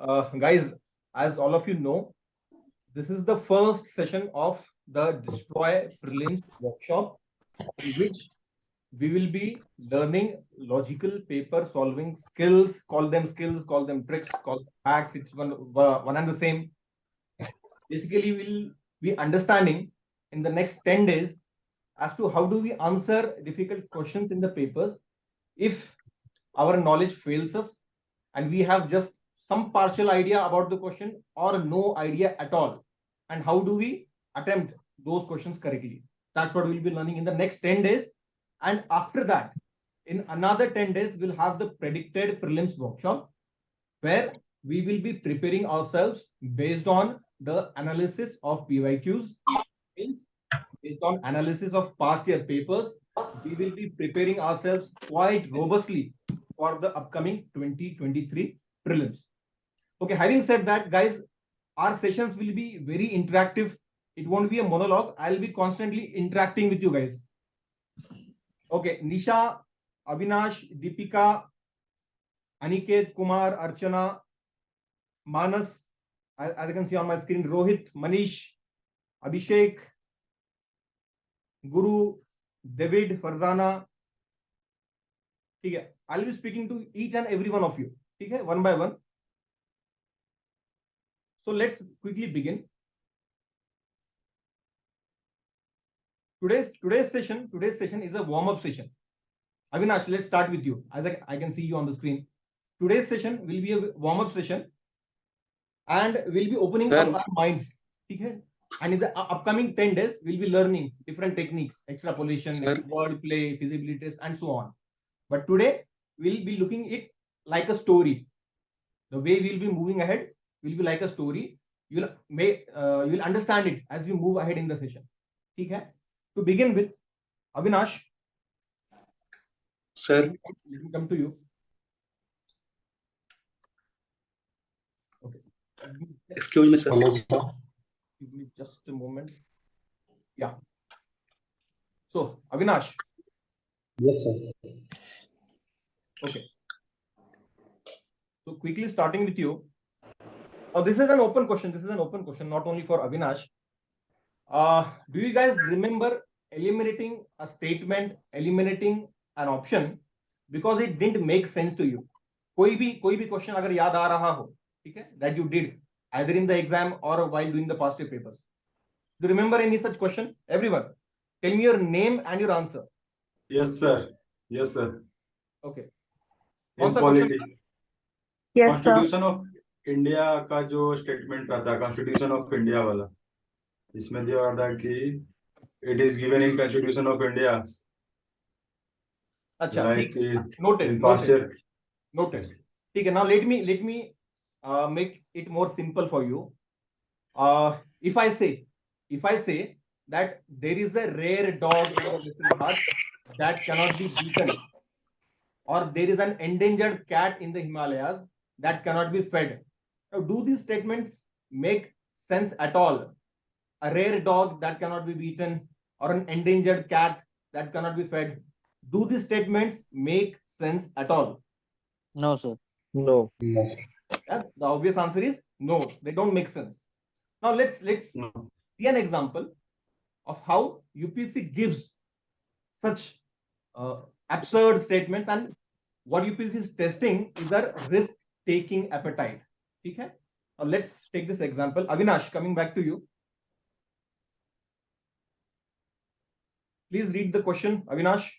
Guys, as all of you know, this is the first session of the Destroy Prelims workshop, in which we will be learning logical paper solving skills. Call them tricks, call them hacks. It's one and the same. Basically, we'll be understanding in the next 10 days as to how do we answer difficult questions in the papers if our knowledge fails us and we have just some partial idea about the question or no idea at all, and how do we attempt those questions correctly. That's what we'll be learning in the next 10 days. And after that, in another 10 days, we'll have the predicted prelims workshop, where we will be preparing ourselves based on the analysis of PYQs, means based on analysis of past year papers. We will be preparing ourselves quite robustly for the upcoming 2023 prelims. Okay, having said that, guys, our sessions will be very interactive. It won't be a monologue. I'll be constantly interacting with you guys. Okay, Nisha, Avinash, Deepika, Aniket, Kumar, Archana, Manas, as I can see on my screen, Rohit, Manish, Abhishek, Guru, David, Farzana. Okay, I'll be speaking to each and every one of you. Okay, one by one. So let's quickly begin. Today's session is a warm-up session. Avinash, let's start with you. As I can see you on the screen. Today's session will be a warm-up session, and we'll be opening up our minds. Okay? And in the upcoming 10 days, we'll be learning different techniques, extrapolation, word play, feasibility tests, and so on. But today, we'll be looking it like a story. The way we'll be moving ahead will be like a story. You'll understand it as we move ahead in the session. Okay? To begin with, Avinash. Sir. Let me come to you. Okay. Excuse me, sir. Hello, sir. Give me just a moment. Yeah. So, Avinash. Yes, sir. Okay. So, quickly starting with you. Now, this is an open question. This is an open question, not only for Avinash. Do you guys remember eliminating a statement, eliminating an option because it didn't make sense to you? कोई भी question अगर याद आ रहा हो, ठीक है, that you did either in the exam or while doing the past year papers. Do you remember any such question? Everyone, tell me your name and your answer. Yes, sir. Yes, sir. Okay. In polity. Yes, Constitution of India का जो statement आता है, Constitution of India वाला, इसमें दिया होता है कि it is given in Constitution of India. अच्छा, like noted. In past year. Noted. ठीक है. Now let me make it more simple for you. If I say that there is a rare dog in the Western Ghats that cannot be beaten, or there is an endangered cat in the Himalayas that cannot be fed. Now, do these statements make sense at all? A rare dog that cannot be beaten, or an endangered cat that cannot be fed. Do these statements make sense at all? No, sir. No. Yeah, the obvious answer is no, they don't make sense. Now let's see an example of how UPSC gives such absurd statements, and what UPSC is testing is a risk-taking appetite. Okay? Now let's take this example. Avinash, coming back to you. Please read the question, Avinash.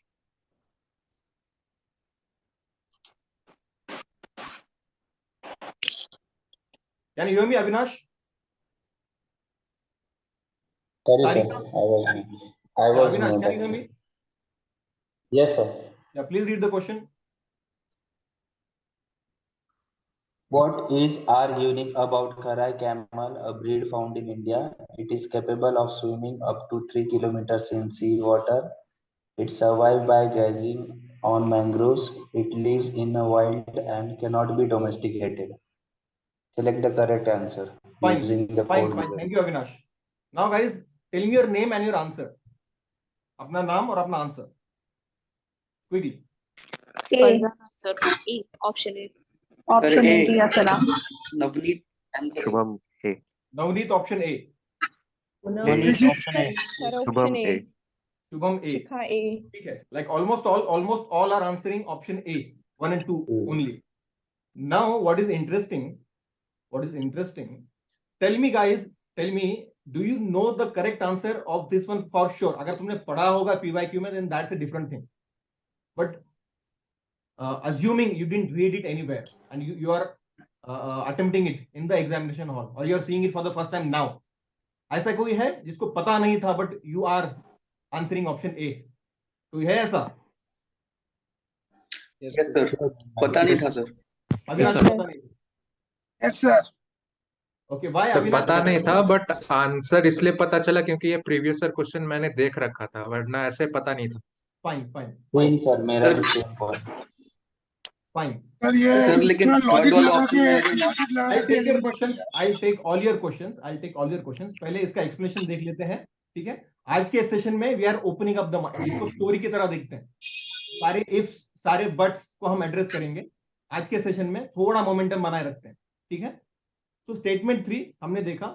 Can you hear me, Avinash? Sorry, sir. I was Avinash, not. can you hear me? Yes, sir. Yeah, please read the question. What is unique about Karai camel, a breed found in India? It is capable of swimming up to 3 kilometers in sea water. It survives by grazing on mangroves. It lives in the wild and cannot be domesticated. Select the correct answer. Fine. Using the Fine. code. Thank you, Avinash. Now, guys, tell me your name and your answer. अपना नाम और अपना answer. Quickly. Farzana, sir. E, option A. Option A दिया Salam. Navneet Shubham A. Navneet option A, Manish option A. Sir Shubham option A. A. Shubham A, Shikha A. ठीक है, like almost all are answering option A, 1 and 2 only. Now what is interesting, tell me guys, do you know the correct answer of this one for sure? अगर तुमने पढ़ा होगा PYQ में, then that's a different thing, but assuming you didn't read it anywhere and you are attempting it in the examination hall or you are seeing it for the first time now, ऐसा कोई है जिसको पता नहीं था but you are answering option A? कोई है ऐसा? यस सर, पता नहीं था सर। अविनाश को पता नहीं? Yes sir. Okay, why sir Avinash? पता नहीं था, बट आंसर इसलिए पता चला क्योंकि ये प्रीवियस ईयर क्वेश्चन मैंने देख रखा था, वरना ऐसे पता नहीं था। फाइन सेम सर, मेरा भी सेम पॉइंट। फाइन सर ये सर लेकिन थोड़ा थर्ड लॉजिक वाला लगा ऑप्शन के में लॉजिक लगा I'll के take your questions. I'll take all your questions. पहले इसका एक्सप्लेनेशन देख लेते हैं, ठीक है? आज के सेशन में we are opening up the mind, इसको स्टोरी की तरह देखते हैं। सारे इफ्स, सारे बट्स को हम एड्रेस करेंगे आज के सेशन में, थोड़ा मोमेंटम बनाए रखते हैं, ठीक है? तो स्टेटमेंट 3 हमने देखा,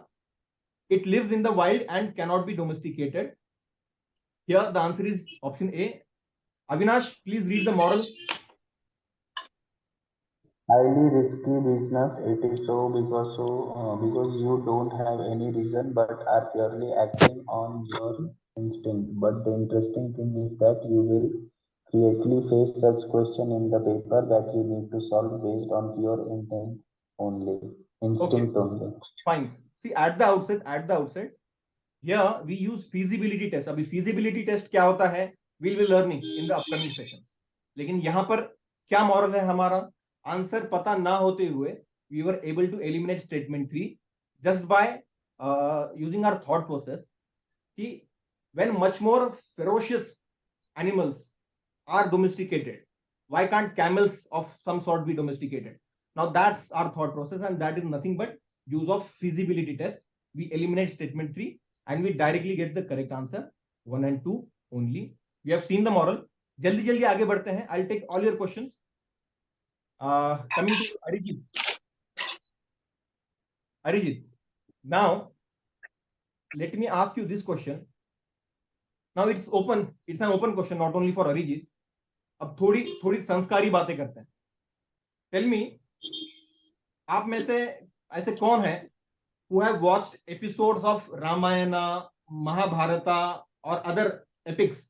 it lives in the wild and cannot be domesticated. Here the answer is option A. Avinash, please read the moral. Highly risky business. It is so because you don't have any reason but are purely acting on your instinct. But the interesting thing is that you will creatively face such question in the paper that you need to solve based on pure instinct only. Fine. See, at the outset, here we use feasibility test. अभी feasibility test क्या होता है, we will be learning in the upcoming sessions. लेकिन यहाँ पर क्या moral है हमारा? आंसर पता ना होते हुए we were able to eliminate statement 3 just by using our thought process. कि when much more ferocious animals are domesticated, why can't camels of some sort be domesticated? Now that's our thought process, and that is nothing but use of feasibility test. We eliminate statement 3 and we directly get the correct answer, 1 and 2 only. We have seen the moral. जल्दी आगे बढ़ते हैं. I'll take all your questions. Coming to Arijit, now let me ask you this question. Now it's an open question, not only for Arijit. अब थोड़ी संस्कारी बातें करते हैं. Tell me, आप में से ऐसे कौन है who have watched episodes of Ramayana, Mahabharata or other epics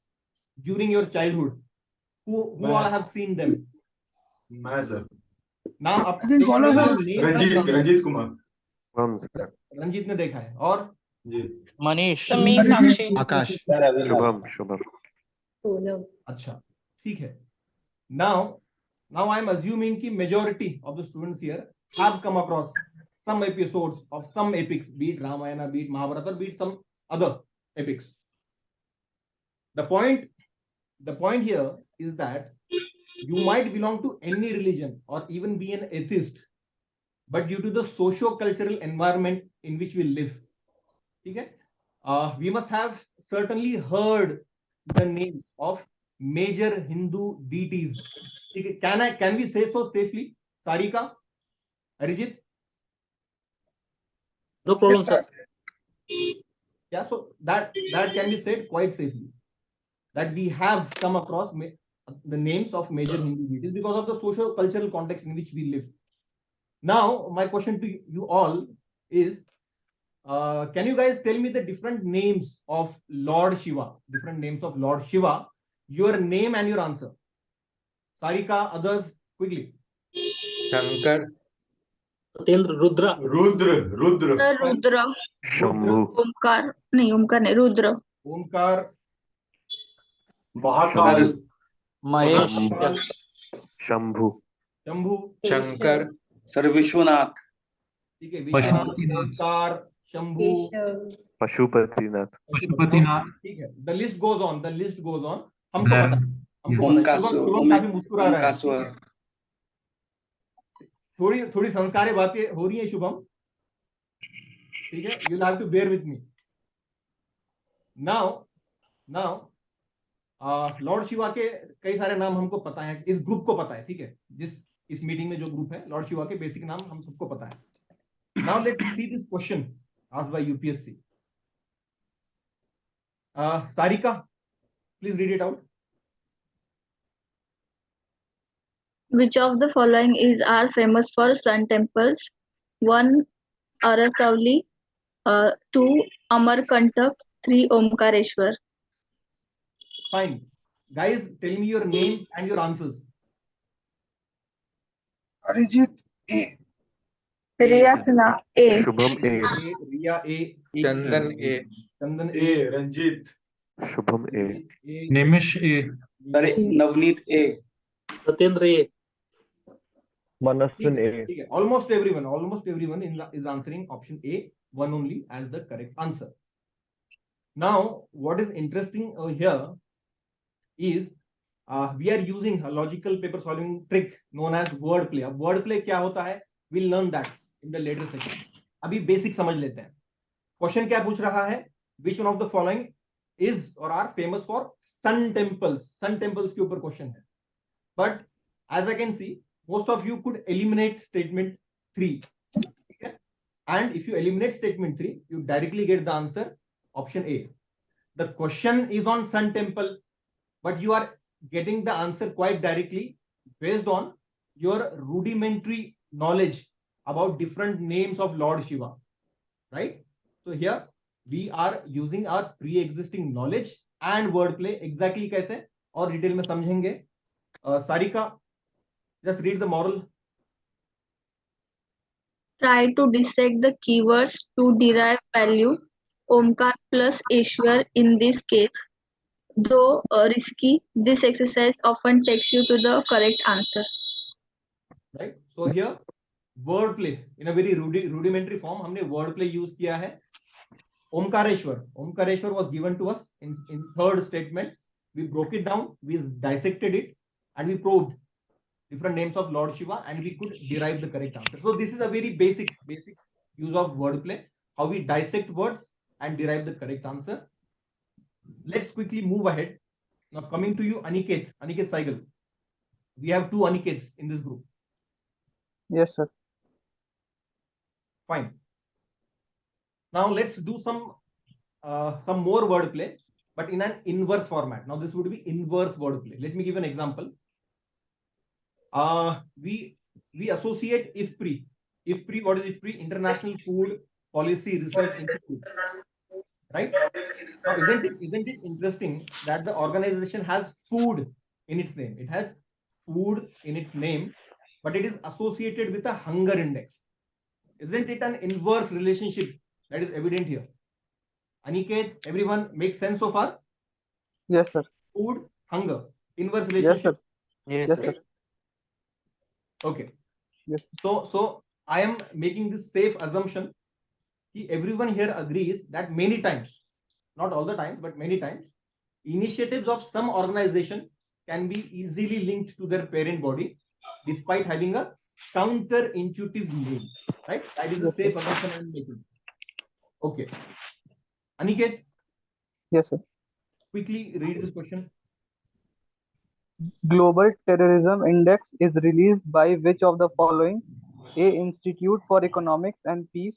during your childhood? Who all have seen them? मैं सर। नाम आप रंजीत कुमार। रंजीत ने देखा है, और जी मनीष। समीर साक्षी। आकाश। शुभम। अच्छा, ठीक है. Now I am assuming कि majority of the students here have come across some episodes of some epics, be it Ramayana, be it Mahabharata, be it some other epics. The point here is that you might belong to any religion or even be an atheist, but due to the socio-cultural environment in which we live, okay, we must have certainly heard the names of major Hindu deities. Okay, can we say so safely? Sarika, Arijit? No problem, sir. Yeah, so that can be said quite safely, that we have come across the names of major Hindu deities because of the socio-cultural context in which we live. Now, my question to you all is, can you guys tell me the different names of Lord Shiva? Your name and your answer. Sarika, others, quickly. Shankar. Satyendra. Rudra. Rudra. Shambhu. Omkar नहीं, Rudra. Omkar. Mahakal. Mahesh. Shambhu. Shankar. Sir Vishwanath. ठीक है, विश्वनाथ, ओमकार, शंभू, पशुपतिनाथ। ठीक है. The list goes on. हमको पता है. शुभम काफी मुस्कुरा रहा है. थोड़ी संस्कारी बातें हो रही है शुभम, ठीक है. You'll have to bear with me. Now Lord Shiva के कई सारे नाम हमको पता है, इस ग्रुप को पता है, ठीक है. जिस इस मीटिंग में जो ग्रुप है, लॉर्ड शिवा के बेसिक नाम हम सबको पता है। Now let's see this question asked by UPSC. Sarika, please read it out. Which of the following are famous for sun temples? 1. Arasavali, 2. Amarkantak, 3. Omkareshwar. Fine. Guys, tell me your names and your answers. Arijit A. Riya Sinha, A. Shubham A Riya A. Chandan A Chandan A. Ranjit. Shubham A A. Nimish A. अरे नवनीत ए सत्येंद्र ए मनस्विन ए ठीक है, almost everyone is answering option A, one only as the correct answer. Now, what is interesting here is we are using a logical paper solving trick known as word play. अब word play क्या होता है? We'll learn that in the later section. अभी basic समझ लेते हैं. Question क्या पूछ रहा है? Which one of the following is or are famous for sun temples? Sun temples के ऊपर question है. But as I can see, most of you could eliminate statement 3. Okay? And if you eliminate statement 3, you directly get the answer option A. The question is on sun temple, but you are getting the answer quite directly based on your rudimentary knowledge about different names of Lord Shiva, right? So here we are using our pre-existing knowledge and wordplay. Exactly कैसे और detail में समझेंगे. Sarika, just read the moral. Try to dissect the keywords to derive value. Omkar plus Ishwar in this case. Though risky, this exercise often takes you to the correct answer. Right? So here wordplay in a very rudimentary form हमने wordplay use किया है. Omkareshwar was given to us in third statement. We broke it down, we dissected it, and we proved different names of Lord Shiva, and we could derive the correct answer. So this is a very basic use of wordplay, how we dissect words and derive the correct answer. Let's quickly move ahead. Now coming to you, Aniket Saigal. We have 2 Anikets in this group. Yes, sir. Fine. Now let's do some more wordplay, but in an inverse format. Now this would be inverse wordplay. Let me give an example. We associate IFPRI. IFPRI, what is IFPRI? International Food Policy Research Institute. Right? Now, isn't it interesting that the organization has food in its name? It has food in its name, but it is associated with a hunger index. Isn't it an inverse relationship that is evident here? Aniket, everyone make sense so far? Yes, sir. Food, hunger, inverse Yes, relationship. sir. Yes, sir. Okay. Yes. So I am making this safe assumption that everyone here agrees that many times, not all the times, but many times, initiatives of some organization can be easily linked to their parent body despite having a counterintuitive name, right? That is a safe assumption I am making. Okay. Aniket, Yes, sir. quickly read this question. Global Terrorism Index is released by which of the following? A. Institute for Economics and Peace.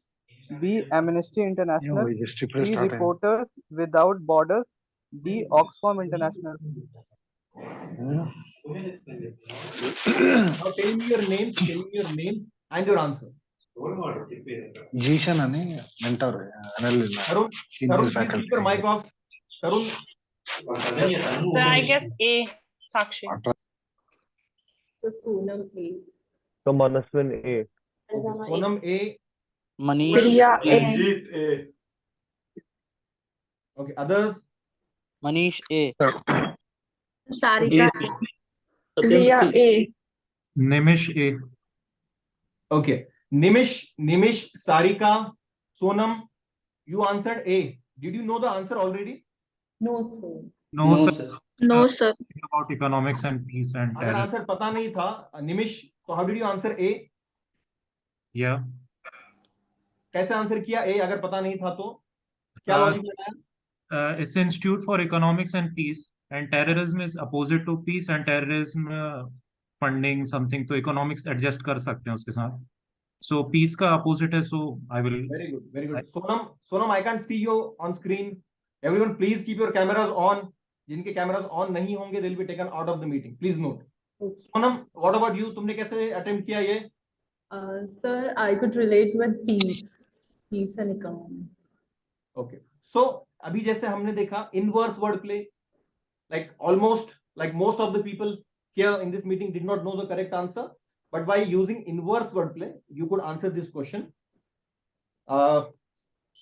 B. Amnesty International. C. Reporters Without Borders. D. Oxfam International. Now tell me your names and your answer. Zeeshan ane mentor analyze Tarun, please keep your mic off. Tarun. So I guess A, Sakshi. So Sonam A. तो Manaswin A Sonam A. Manish Riya A. Ranjit A. Okay, others. Manish A Sarika A. Satyendra Riya C A. Nimish A. Okay, Nimish, Sarika, Sonam, you answered A. Did you know the answer already? No, sir. No, no sir. Sir No, sir. About economics and peace and अगर terror. Answer पता नहीं था, Nimish, तो how did you answer A? Yeah. कैसे answer किया A अगर पता नहीं था तो? क्या लॉजिक लगाया? It's Institute for Economics and Peace, and terrorism is opposite to peace, and terrorism funding something, तो इकोनॉमिक्स एडजस्ट कर सकते हैं उसके साथ. सो पीस का अपोजिट है. So I will. Very good, very good. Sonam, I can't see you on screen. Everyone, please keep your cameras on. जिनके cameras on नहीं होंगे, they'll be taken out of the meeting. Please note. Sonam, what about you? तुमने कैसे attempt किया ये? Sir, I could relate with peace and economics. Okay. So अभी जैसे हमने देखा inverse wordplay, like almost like most of the people here in this meeting did not know the correct answer, but by using inverse wordplay, you could answer this question.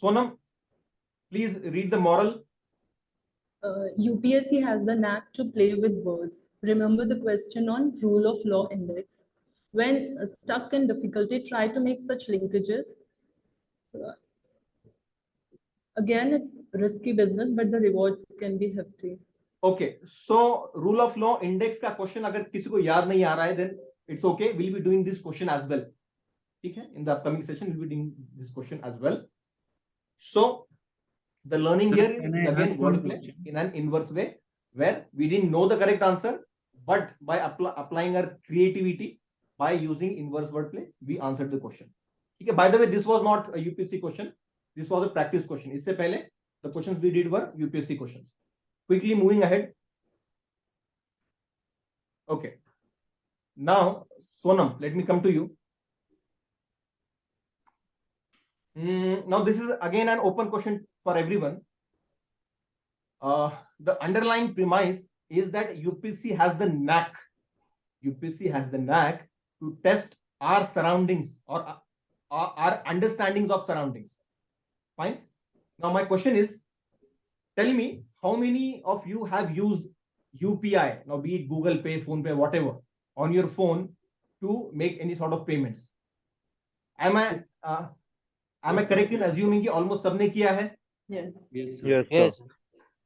Sonam, please read the moral. UPSC has the knack to play with words. Remember the question on rule of law index. When stuck in difficulty, try to make such linkages. So, again, it's risky business, but the rewards can be hefty. Okay, so rule of law index का question अगर किसी को याद नहीं आ रहा है, then it's okay. We'll be doing this question as well. ठीक है? In the upcoming session, we'll be doing this question as well. So the learning here is again wordplay in an inverse way, where we didn't know the correct answer, but by applying our creativity by using inverse wordplay, we answered the question. Okay. By the way, this was not a UPSC question. This was a practice question. इससे पहले the questions we did were UPSC questions. Quickly moving ahead. Okay. Now, Sonam, let me come to you. Now, this is again an open question for everyone. The underlying premise is that UPSC has the knack. UPSC has the knack to test our surroundings or our understandings of surroundings. Fine. Now, my question is, tell me how many of you have used UPI, now be it Google Pay, Phone Pay, whatever, on your phone to make any sort of payments? Am I correct in assuming कि almost सबने किया है? Yes. Yes, sir.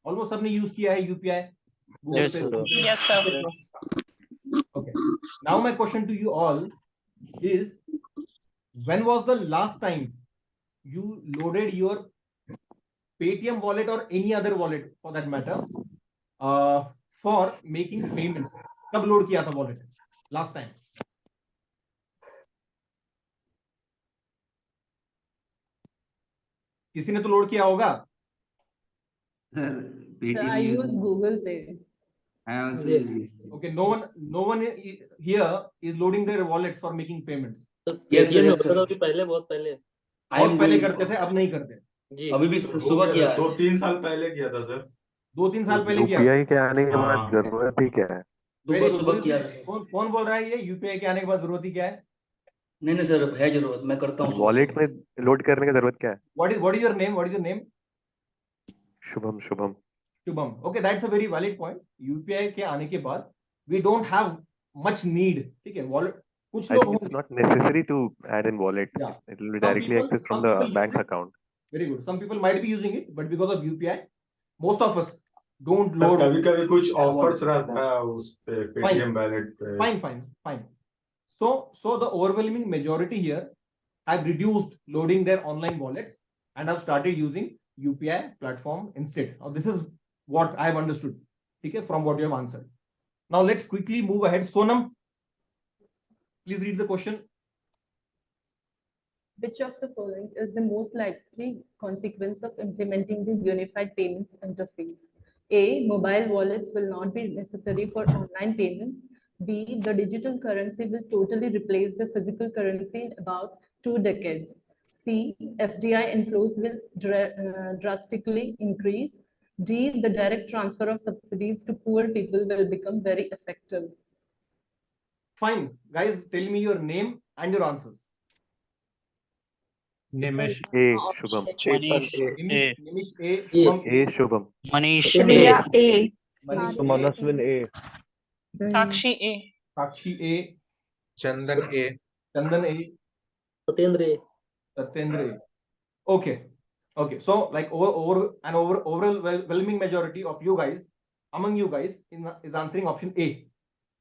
Almost सबने use किया है UPI, Google Yes, Pay, sir. Phone Pay? Yes, sir. Okay. Now my question to you all is, when was the last time you loaded your Paytm wallet or any other wallet for that matter for making payments? कब load किया था wallet last time? किसी ने तो load किया होगा. So I use Google Pay. I also use it. Okay, no one here is loading their wallets for making payments. Yes, sir, yes, sir. बहुत पहले I am बहुत पहले doing करते थे, अब नहीं करते. जी. अभी भी सुबह किया है. 2-3 साल पहले किया था सर. 2-3 साल पहले किया. यूपीआई के आने के बाद हाँ. जरूरत ही क्या है? Very good. सुबह किया. कौन बोल रहा है ये यूपीआई के आने के बाद जरूरत ही क्या है? नहीं सर, है जरूरत, मैं करता हूँ. वॉलेट में लोड करने की जरूरत क्या है? What is your name? What is your name? Shubham. Okay, that's a very valid point. UPI के आने के बाद we don't have much need. ठीक है, wallet कुछ I लोग think it's not necessary to add in wallet. Yeah. It will be Some directly people- accessed from some the people use bank's it. account. Very good. Some people might be using it, but because of UPI, most of us don't sir load. कभी-कभी कुछ Yeah, offers wallet. रहता है उस पे Paytm wallet पे. Fine. So the overwhelming majority here have reduced loading their online wallets and have started using UPI platform instead. Now this is what I have understood. Okay, from what you have answered. Now let's quickly move ahead. Sonam, please read the question. Which of the following is the most likely consequence of implementing the unified payments interface? A. Mobile wallets will not be necessary for online payments. B. The digital currency will totally replace the physical currency in about 2 decades. C. FDI inflows will drastically increase. D. The direct transfer of subsidies to poor people will become very effective. Fine, guys, tell me your name and your answers. Nimish. A. Shubham. Manish Nimish A. Shubham A. Shubham. Manish Priya A. Manish A. Manaswin A. Sakshi A. Sakshi A. Chandan A. Chandan A. Satyendra A. Satyendra A. Okay. So like overwhelming majority of you guys, among you guys, is answering option A.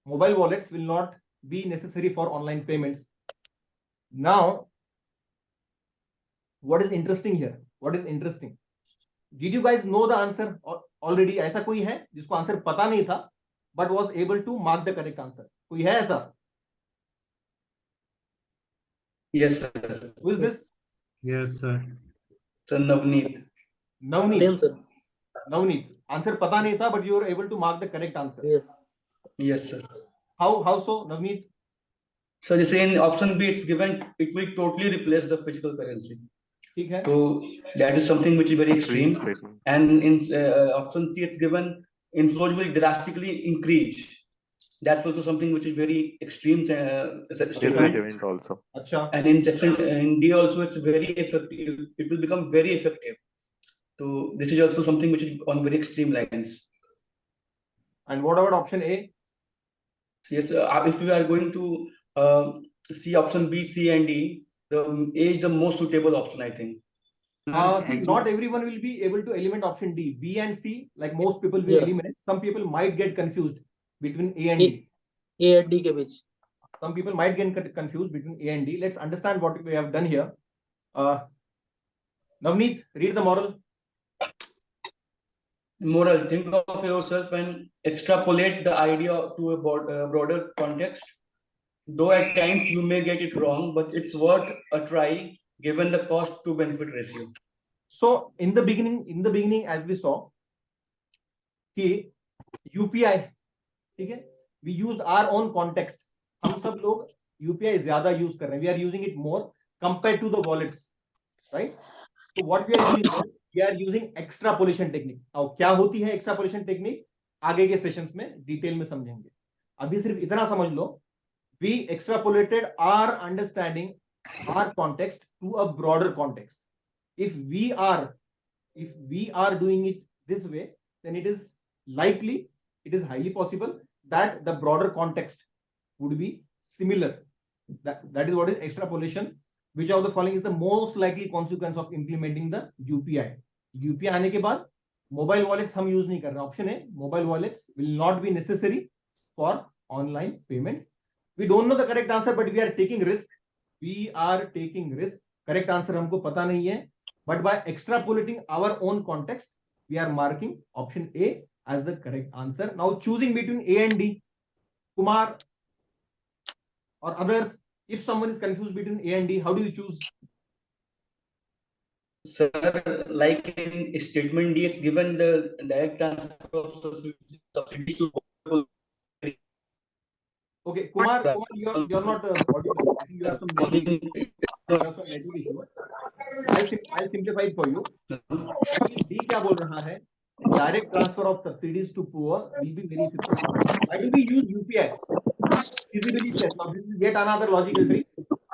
Mobile wallets will not be necessary for online payments. Now, what is interesting here? Did you guys know the answer already? ऐसा कोई है जिसको answer पता नहीं था but was able to mark the correct answer? कोई है ऐसा? Yes, sir. Who is this? Yes, sir. Sir Navneet. Navneet. sir. Navneet. Answer पता नहीं था, but you were able to mark the correct answer. Yes, sir. How so, Navneet? So you say in option B, it's given, it will totally replace the physical currency. ठीक है. So that is something which is very extreme. And in option C, it's given inflows will drastically increase. That's also something which is very extreme statement. Event also. Achha. And in section in D also, it's very effective. It will become very effective. So this is also something which is on very extreme lines. And what about option A? Yes, if we are going to see option B, C, and D, the A is the most suitable option, I think. See, not everyone will be able to eliminate option D. B and C, like most people will eliminate. Some people might get confused between A and D. A and D के बीच. Some people might get confused between A and D. Let's understand what we have done here. Navneet, read the moral. Moral, think of yourself and extrapolate the idea to a broader context. Though at times you may get it wrong, but it's worth a try given the cost to benefit ratio. So in the beginning, as we saw, कि UPI, ठीक है? We used our own context. हम सब लोग UPI ज़्यादा use कर रहे हैं. We are using it more compared to the wallets, right? So what we are doing here, we are using extrapolation technique. अब क्या होती है extrapolation technique? आगे के सेशंस में डिटेल में समझेंगे. अभी सिर्फ इतना समझ लो. We extrapolated our understanding, our context to a broader context. If we are doing it this way, then it is likely, it is highly possible that the broader context would be similar. That is what is extrapolation. Which of the following is the most likely consequence of implementing the UPI? UPI आने के बाद mobile wallets हम use नहीं कर रहे. Option A, mobile wallets will not be necessary for online payments. We don't know the correct answer, but we are taking risk. We are taking risk. Correct answer हमको पता नहीं है. But by extrapolating our own context, we are marking option A as the correct answer. Now choosing between A and D, Kumar or others, if someone is confused between A and D, how do you choose? Sir, like in statement D, it's given the direct transfer of subsidies to. Okay, Kumar, you're not audible. I think you have some network issue. I'll simplify it for you. D क्या बोल रहा है? Direct transfer of subsidies to poor will be very effective. Why do we use UPI? Feasibility test. Now this is yet another logical trick.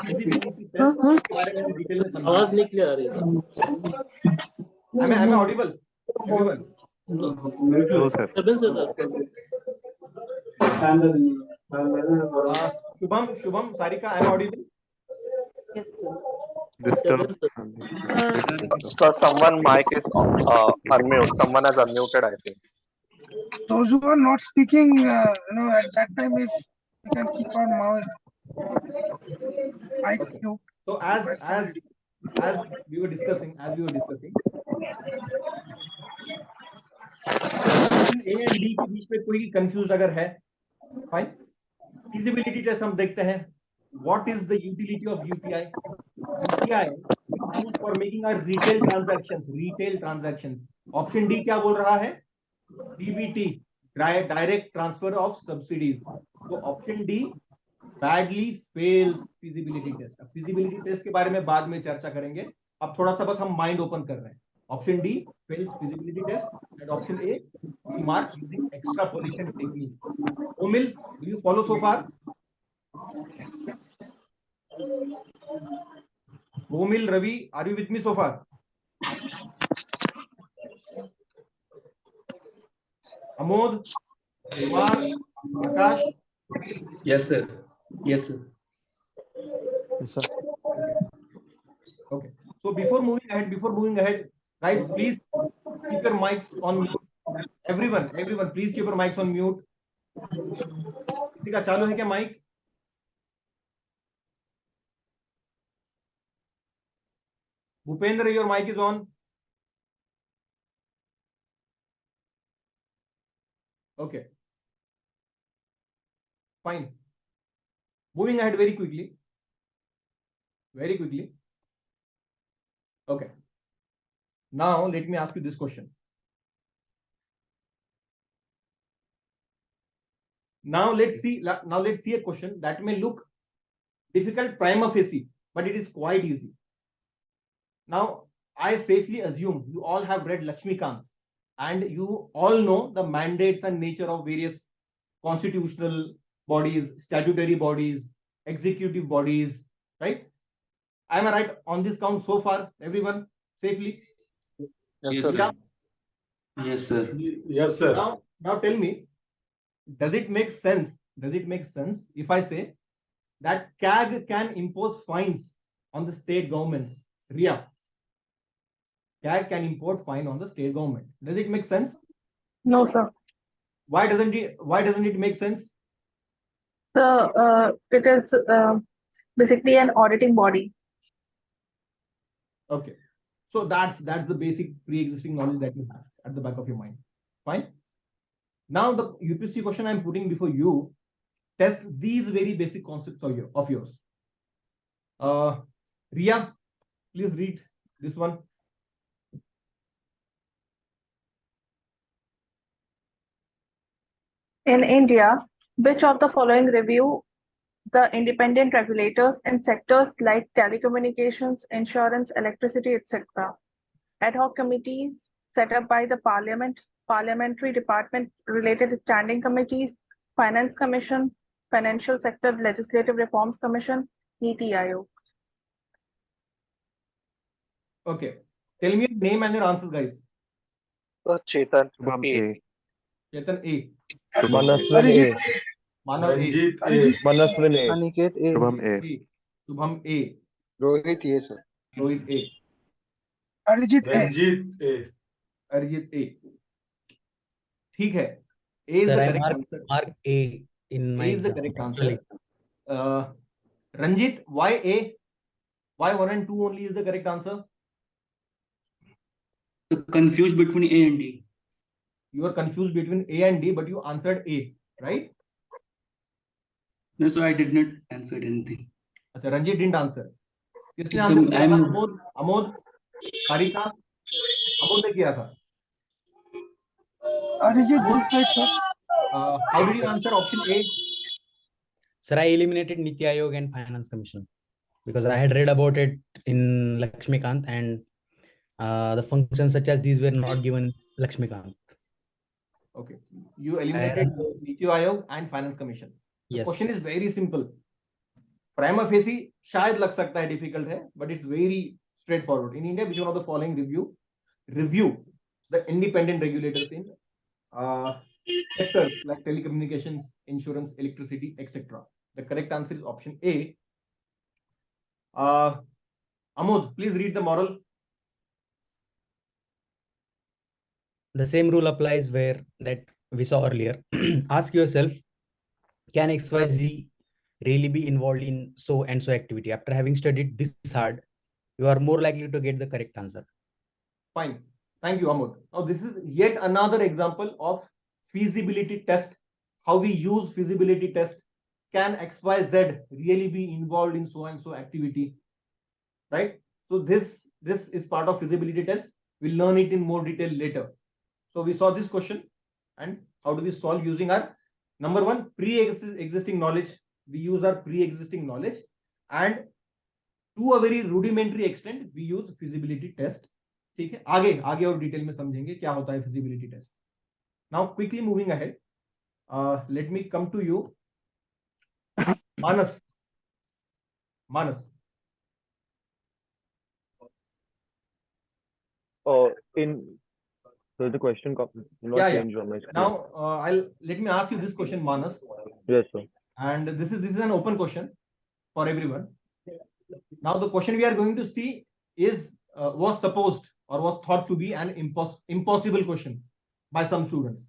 Feasibility test के बारे में हम detail में समझेंगे. आवाज नहीं क्लियर आ रही है. Am I audible? Everyone? No, sir. Shubham, Sarika, am I audible? Yes, sir. Disturb. So someone mic is unmute. Someone has unmuted, I think. Those who are not speaking, at that time, if you can keep on mics mute. So as we were discussing, A and D के बीच में कोई confused अगर है, fine. Feasibility test हम देखते हैं. What is the utility of UPI? UPI is used for making our retail transactions. Option D क्या बोल रहा है? DBT, direct transfer of subsidies. So option D badly fails feasibility test. अब feasibility test के बारे में बाद में चर्चा करेंगे. अब थोड़ा सा बस हम mind open कर रहे हैं. Option D fails feasibility test, and option A we mark using extrapolation technique. Omil, do you follow so far? Omil, Ravi, are you with me so far? Amod, Kumar, Akash? Yes, sir. Yes, sir. Yes, sir. Okay. So before moving ahead, guys, please keep your mics on mute. Everyone, please keep your mics on mute. किसी का चालू है क्या mic? Bhupendra, your mic is on. Okay. Fine. Moving ahead very quickly. very quickly. Okay. Now let me ask you this question. Now let's see a question that may look difficult prima facie, but it is quite easy. Now, I safely assume you all have read Lakshmikant and you all know the mandates and nature of various constitutional bodies, statutory bodies, executive bodies, right? Am I right on this count so far, everyone? Safely? Yes, sir. Yes, sir. Yes, sir. Now tell me, does it make sense? Does it make sense if I say that CAG can impose fines on the state governments? Ria, CAG can impose fine on the state government. Does it make sense? No, sir. Why doesn't it make sense? So it is basically an auditing body. Okay, so that's the basic pre-existing knowledge that you have at the back of your mind. Fine. Now the UPSC question I'm putting before you test these very basic concepts of yours. Ria, please read this one. In India, which of the following review the independent regulators in sectors like telecommunications, insurance, electricity, etc.? Ad hoc committees set up by the Parliament, Parliamentary Department related standing committees, Finance Commission, Financial Sector Legislative Reforms Commission, Niti Aayog. Okay, tell me your name and your answers, guys. Chetan A. Chetan A. Manaswin A. Manav A. Manaswin A. Aniket A. Shubham A. Shubham A. Rohit A, sir. Rohit A. Arijit A. Ranjit A. Arijit A. ठीक है. A is the correct answer. Mark A in my A is the exam. correct answer. Ranjit, why A? Why 1 and 2 only is the correct answer? Confused between A and D. You are confused between A and D, but you answered A, right? No, so I did not answer anything. अच्छा, Ranjit didn't answer. किसने So answer किया I'm- था? अमोद, कारिका, अमोद ने किया था. Arijit, this side, sir. How did you answer option A? Sir, I eliminated Niti Aayog and Finance Commission because I had read about it in Lakshmikant, and the functions such as these were not given Lakshmikant. Okay, you eliminated Niti Aayog and Finance Commission. The Yes. question is very simple. Prima facie शायद लग सकता है difficult है, but it's very straightforward. In India, which one of the following review the independent regulators in sectors like telecommunications, insurance, electricity, etc. The correct answer is option A. Amod, please read the moral. The same rule applies where that we saw earlier. Ask yourself, can XYZ really be involved in so and so activity? After having studied this hard, you are more likely to get the correct answer. Fine. Thank you, Amod. Now, this is yet another example of feasibility test. How we use feasibility test. Can XYZ really be involved in so and so activity? Right? So this is part of feasibility test. We'll learn it in more detail later. So we saw this question, and how do we solve using our number one pre-existing knowledge. We use our pre-existing knowledge, and to a very rudimentary extent we use feasibility test. ठीक है, आगे और detail में समझेंगे क्या होता है feasibility test. Now quickly moving ahead, let me come to you, Manas. So the question change on my screen. Now let me ask you this question, Manas. Yes, sir. And this is an open question for everyone. Now the question we are going to see is was supposed or was thought to be an impossible question by some students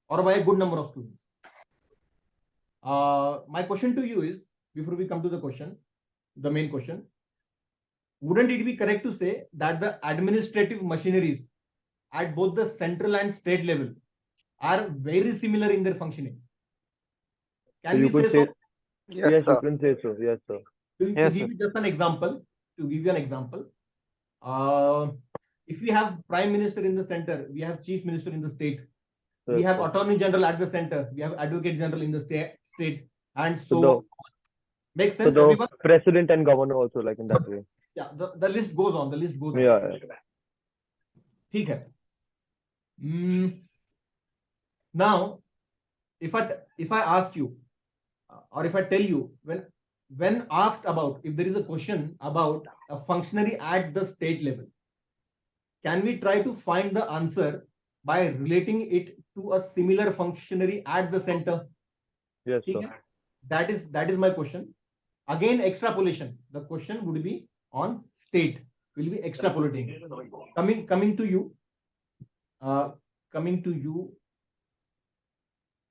or by a good number of students. My question to you is, before we come to the question, the main question, wouldn't it be correct to say that the administrative machineries at both the central and state level are very similar in their functioning? Can we say so? Yes, you can say so. Yes, sir. To give you just an example, if we have prime minister in the center, we have chief minister in the state, we have attorney general at the center, we have advocate general in the state, and so makes sense. So everyone? president and governor also, like in that way. Yeah, the list goes on. Yeah. ठीक है. Now, if I ask you, or if I tell you, when asked about, if there is a question about a functionary at the state level, can we try to find the answer by relating it to a similar functionary at the center? Yes, ठीक sir. है? That is my question. Again, extrapolation. The question would be on state. We'll be extrapolating. Coming to you.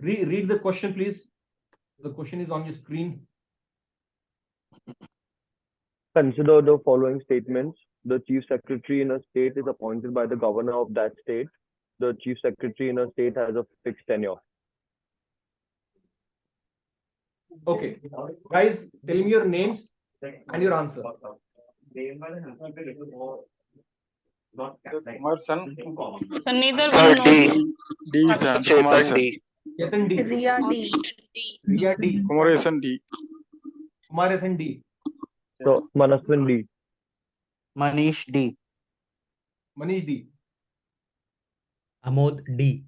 Read the question, please. The question is on your screen. Consider the following statements. The chief secretary in a state is appointed by the governor of that state. The chief secretary in a state has a fixed tenure. Okay. Guys, tell me your names and your answer. So neither Sir, one D. knows. Chetan D. Chetan D. Riya D. Riya D. Kumaresan D. Kumaresan D. So Manaswin D. Manish D. Manish D. Amod D.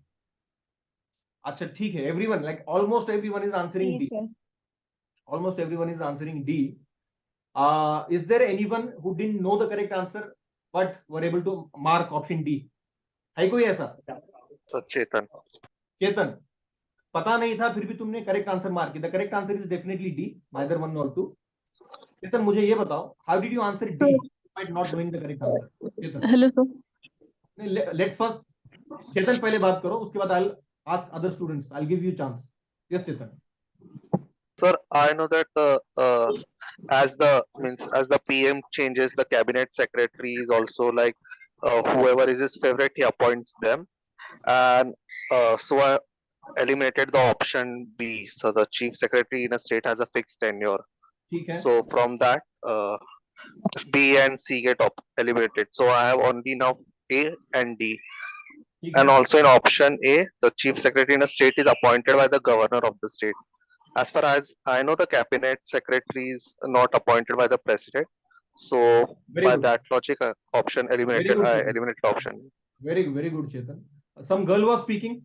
अच्छा ठीक है. Everyone, like almost everyone is answering D. Sir. Almost everyone is answering D. Is there anyone who didn't know the correct answer but were able to mark option D? है कोई ऐसा? So Chetan. चेतन, पता नहीं था फिर भी तुमने correct answer mark किया. The correct answer is definitely D, neither 1 nor 2. चेतन, मुझे ये बताओ, how did you answer D despite not knowing the correct answer? Chetan. Hello, sir. Let's first, चेतन पहले बात करो, उसके बाद I'll ask other students. I'll give you chance. Yes, Chetan. Sir, I know that as the PM changes, the cabinet secretary is also like whoever is his favorite, he appoints them, and so I eliminated the option B. So the chief secretary in a state has a fixed tenure. ठीक है. So from that, B and C get eliminated. So I have only now A and D. ठीक And है. also in option A, the chief secretary in a state is appointed by the governor of the state. As far as I know, the cabinet secretary is not appointed by the president. So Very by good. that logic, option eliminated. good, I Chetan. eliminated option. Very good, Chetan. Some girl was speaking.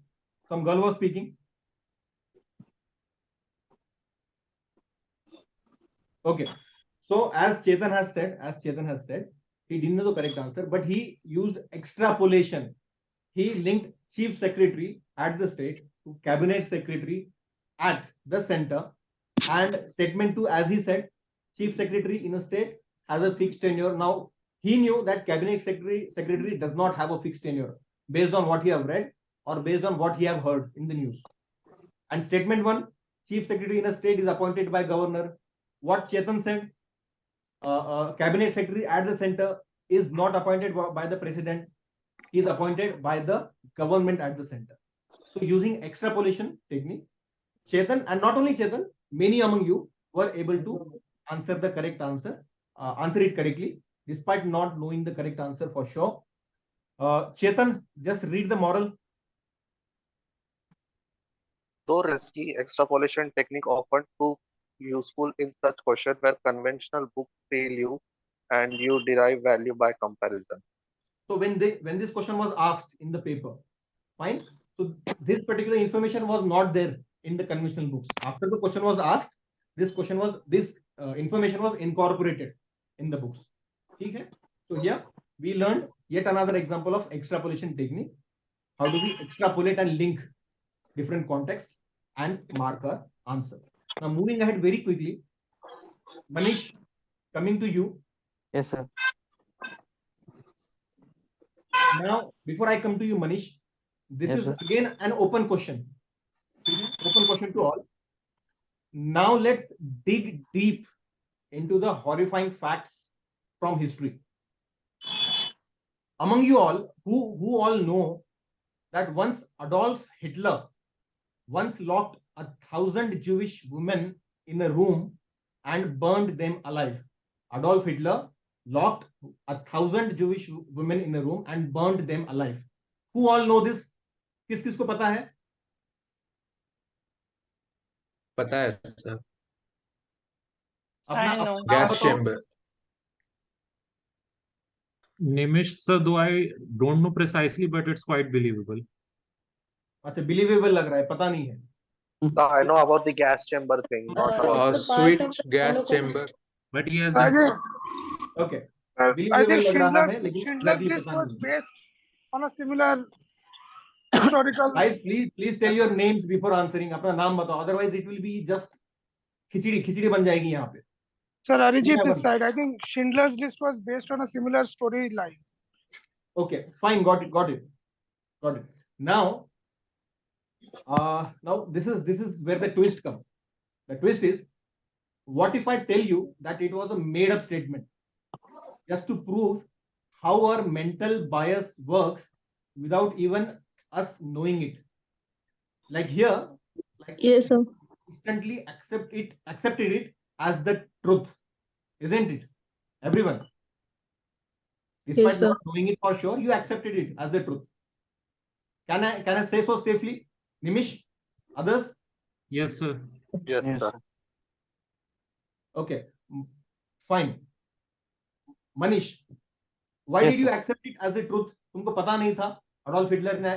Okay. So as Chetan has said, he didn't know the correct answer, but he used extrapolation. He linked chief secretary at the state to cabinet secretary at the center, and statement 2, as he said, chief secretary in a state has a fixed tenure. Now he knew that cabinet secretary does not have a fixed tenure based on what he have read or based on what he have heard in the news. And statement 1, chief secretary in a state is appointed by governor. What Chetan said, cabinet secretary at the center is not appointed by the president, he is appointed by the government at the center. So using extrapolation technique, Chetan, and not only Chetan, many among you were able to answer the correct answer, answer it correctly, despite not knowing the correct answer for sure. Chetan, just read the moral. Though risky, extrapolation technique often prove useful in such questions where conventional books fail you and you derive value by comparison. So when this question was asked in the paper, fine. So this particular information was not there in the conventional books. After the question was asked, this information was incorporated in the books. Okay. So here we learned yet another example of extrapolation technique. How do we extrapolate and link different contexts and mark our answer? Now moving ahead very quickly, Manish, coming to you. Yes, sir. Now, before I come to you, Manish, this Yes, is sir. again an open question. Open question to all. Now let's dig deep into the horrifying facts from history. Among you all, who all know that once Adolf Hitler once locked 1,000 Jewish women in a room and burned them alive. Adolf Hitler locked 1,000 Jewish women in a room and burned them alive. Who all know this? किस किस को पता है? पता है sir. अपना I know. नाम gas बताओ. Chamber. Nimish, sir, though I don't know precisely, but it's quite believable. अच्छा, बिलीवेबल लग रहा है, पता नहीं है. No, I know about the gas chamber thing, not about Switch gas chamber. But yes, I that's think, Okay. I believable think लग रहा है, Schindler's, लेकिन Schindler's exactly List पता was नहीं है. based on a similar historical. Guys, please tell your names before answering. अपना नाम बताओ, otherwise it will be just खिचड़ी बन जाएगी यहाँ पे. Sir, Arijit this side. I think Schindler's List was based on a similar storyline. Okay, fine, got it. Now, now this is where the twist comes. The twist is, what if I tell you that it was a made-up statement, just to prove how our mental bias works without even us knowing it? Like here, like Yes, sir. instantly accepted it as the truth, isn't it? Everyone, despite Yes, sir. not knowing it for sure, you accepted it as the truth. Can I say so safely? Nimish, others? yes, sir. yes, Yes. sir. Okay, fine. Manish, why Yes, did you sir. accept it as the truth? तुमको पता नहीं था Adolf Hitler ने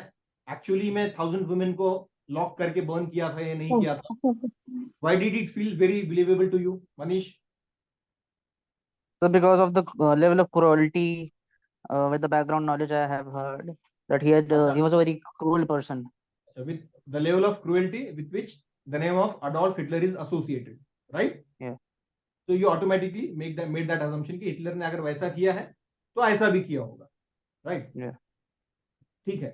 actually में 1,000 women को lock करके burn किया था या नहीं किया था? Why did it feel very believable to you, Manish? So because of the level of cruelty, with the background knowledge I have heard that he was a very cruel person. So with the level of cruelty with which the name of Adolf Hitler is associated, right? Yeah. So you automatically made that assumption कि Hitler ने अगर वैसा किया है तो ऐसा भी किया होगा, right? Yeah. ठीक है.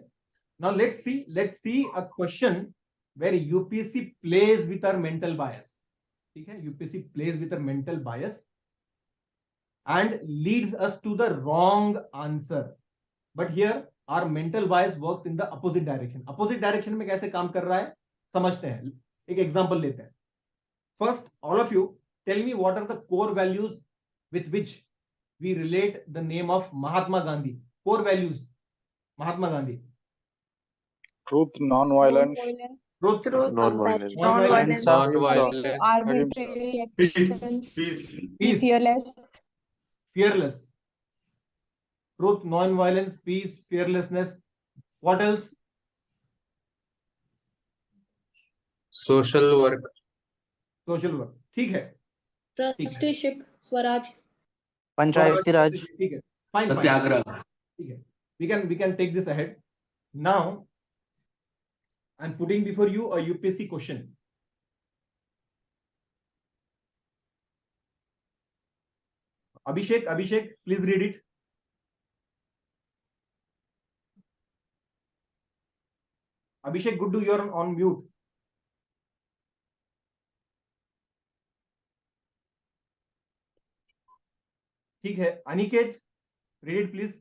Now let's see a question where UPSC plays with our mental bias. ठीक है, UPSC plays with our mental bias and leads us to the wrong answer. But here our mental bias works in the opposite direction. Opposite direction में कैसे काम कर रहा है समझते हैं. एक एग्जांपल लेते हैं. First, all of you tell me what are the core values with which we relate the name of Mahatma Gandhi. Core values, Mahatma Gandhi. Truth, non-violence, Truth, Non-violence. non-violence, Non-violence. Arbitrary actions. Peace. Be fearless. fearless. Truth, non-violence, peace, fearlessness. What else? Social work. Social work. ठीक है. Trusteeship. Swaraj. Panchayati Raj. ठीक है. Fine. सत्याग्रह. ठीक है. We can take this ahead. Now, I'm putting before you a UPSC question. Abhishek, please read it. Abhishek, good to you're on mute. ठीक है. Aniket, read it please.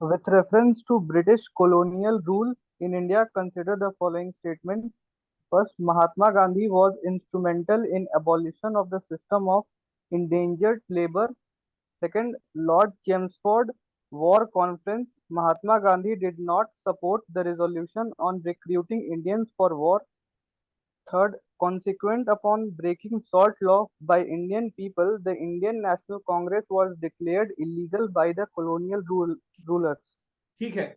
With reference to British colonial rule in India, consider the following statements. First, Mahatma Gandhi was instrumental in abolition of the system of endangered labor. Second, Lord Chelmsford War Conference. Mahatma Gandhi did not support the resolution on recruiting Indians for war. Third, consequent upon breaking salt law by Indian people, the Indian National Congress was declared illegal by the colonial rulers. ठीक है.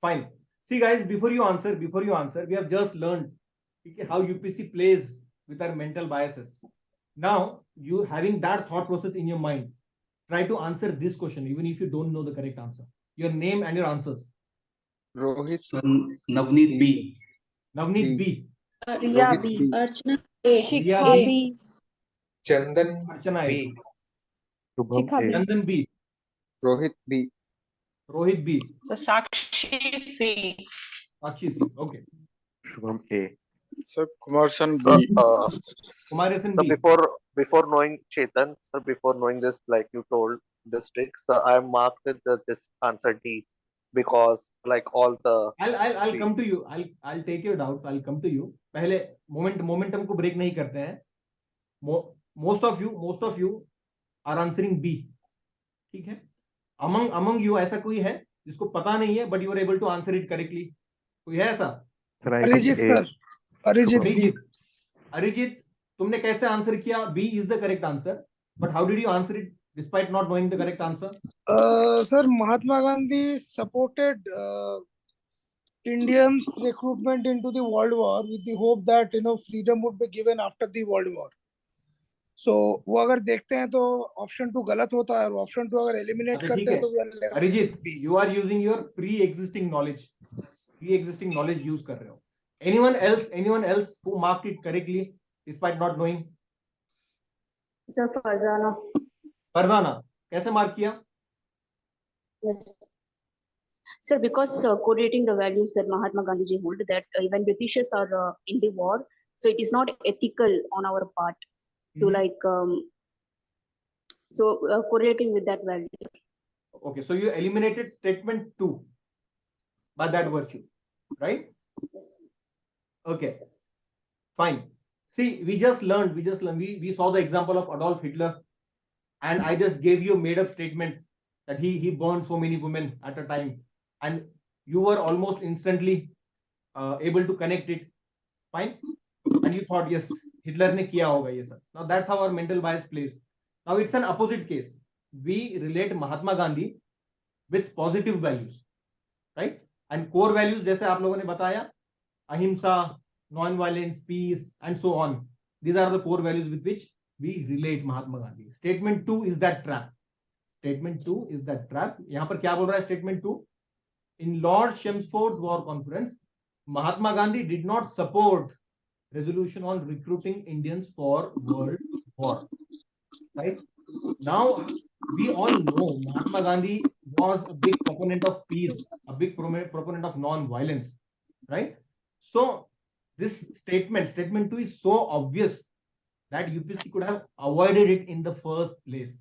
Fine. See guys, before you answer, we have just learned how UPSC plays with our mental biases. Now, you having that thought process in your mind, try to answer this question even if you don't know the correct answer. Your name and your answers. Rohit, Navneet B. Navneet B. Riya Rohit B. B. Archana. Riya Shikha B. B. Chandan Archana B. Shikha B. Chandan B. Rohit B. Rohit B. So Sakshi C. Sakshi C. Okay. Shubham A. Sir, Kumarsan So, B. Kumaresan so B. before knowing Chetan, before knowing this, like you told this trick, so I marked this answer D. because like all the I'll come to you. I'll take your doubts. I'll come to you. पहले momentum को break नहीं करते हैं. Most of you are answering B. ठीक है? Among you ऐसा कोई है जिसको पता नहीं है but you are able to answer it correctly? कोई है ऐसा? अरिजीत सर. अरिजीत, तुमने कैसे आंसर किया? B is the correct answer. But how did you answer it despite not knowing the correct answer? Sir, Mahatma Gandhi supported Indians' recruitment into the World War with the hope that freedom would be given after the World War. So वो अगर देखते हैं तो option 2 गलत होता है और option 2 अगर एलिमिनेट करते हैं तो we are left Arijit, you are using your pre-existing knowledge use कर रहे हो. Anyone else who marked it correctly despite not knowing? Sir, Farzana, कैसे मार्क किया? Yes. Sir, because correlating the values that Mahatma Gandhi ji hold, that even Britishers are in the war, so it is not ethical on our part to correlating with that value. Okay, so you eliminated statement 2 by that virtue, right? Yes. Okay, fine. See, we just learned, we saw the example of Adolf Hitler, and I just gave you a made-up statement that he burned so many women at a time, and you were almost instantly able to connect it. Fine, and you thought, yes, Hitler ने किया होगा ये सब. Now that's how our mental bias plays. Now it's an opposite case. We relate Mahatma Gandhi with positive values, right? And core values जैसे आप लोगों ने बताया, ahimsa, non-violence, peace, and so on. These are the core values with which we relate Mahatma Gandhi. Statement 2 is that trap. यहाँ पर क्या बोल रहा है statement 2? In Lord Chelmsford's war conference, Mahatma Gandhi did not support resolution on recruiting Indians for World War. Right? Now, we all know Mahatma Gandhi was a big proponent of peace, a big proponent of non-violence. Right? So, this statement 2 is so obvious that UPSC could have avoided it in the first place.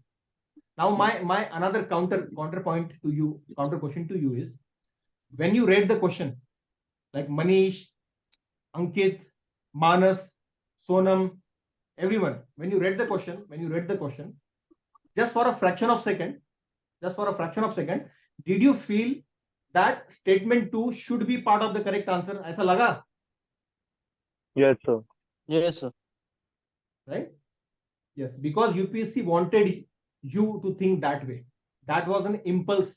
Now, my another counter question to you is, when you read the question, like Manish, Ankit, Manas, Sonam, everyone, when you read the question, just for a fraction of second, did you feel that statement 2 should be part of the correct answer? ऐसा लगा? Yes, sir. Yes, sir. Right? Yes, because UPSC wanted you to think that way. That was an impulse.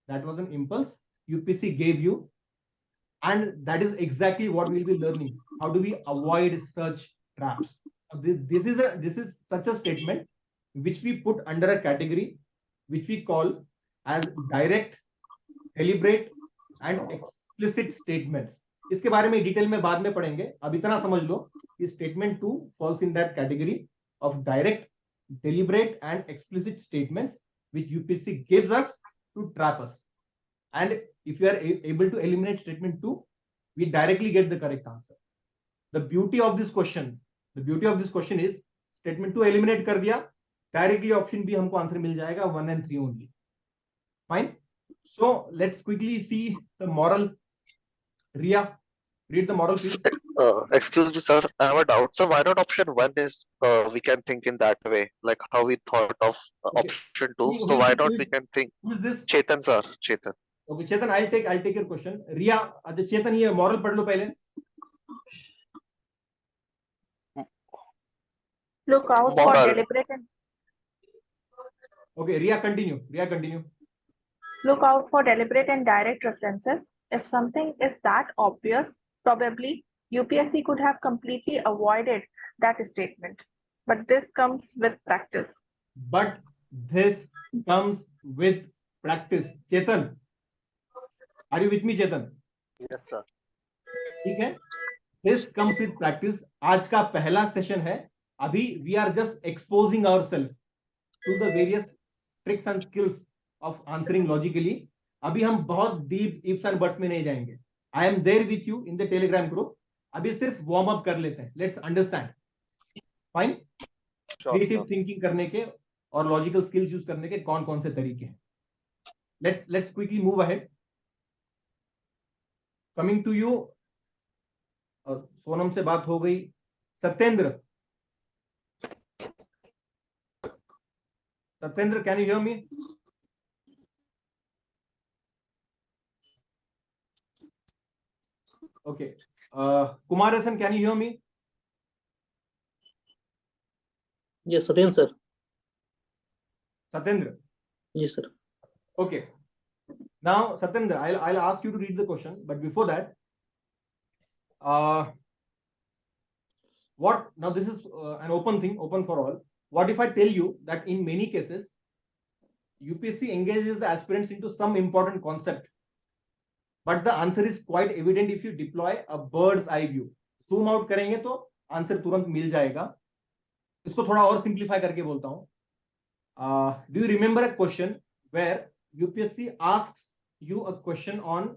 UPSC gave you, and that is exactly what we'll be learning. How do we avoid such traps? This is such a statement which we put under a category which we call as direct, deliberate, and explicit statements. इसके बारे में detail में बाद में पढ़ेंगे. अब इतना समझ लो कि statement 2 falls in that category of direct, deliberate, and explicit statements which UPSC gives us to trap us. And if you are able to eliminate statement 2, we directly get the correct answer. The beauty of this question is statement 2 eliminate कर दिया, directly option B हमको answer मिल जाएगा, 1 and 3 only. Fine. So let's quickly see the moral. Ria, read the moral, please. Excuse me, sir. I have a doubt. So why not option 1 is we can think in that way, like how we thought of option 2. So why not we can think? Who is this? Chetan, sir. Chetan. Okay, Chetan, I'll take your question. Ria, अच्छा Chetan ये moral पढ़ लो पहले. Look out for deliberate and Okay, Ria, continue. Look out for deliberate and direct references. If something is that obvious, probably UPSC could have completely avoided that statement. But this comes with practice. Chetan, are you with me, Chetan? Yes, sir. ठीक है. This comes with practice. आज का पहला session है. अभी we are just exposing ourselves to the various tricks and skills of answering logically. अभी हम बहुत deep ifs and buts में नहीं जाएंगे. I am there with you in the Telegram group. अभी सिर्फ warm up कर लेते हैं. Let's understand. Fine. Creative thinking करने के और logical skills use करने के कौन-कौन से तरीके हैं. Let's quickly move ahead. Coming to you, Sonam से बात हो गई, Satyendra, can you hear me? Okay. Kumarasan, can you hear me? Yes, Satyendra sir. Satyendra. Yes, sir. Okay. Now, Satyendra, I'll ask you to read the question, but before that, now this is an open thing, open for all. What if I tell you that in many cases, UPSC engages the aspirants into some important concept, but the answer is quite evident if you deploy a bird's eye view. Zoom out करेंगे तो answer तुरंत मिल जाएगा. इसको थोड़ा और simplify करके बोलता हूं. Do you remember a question where UPSC asks you a question on,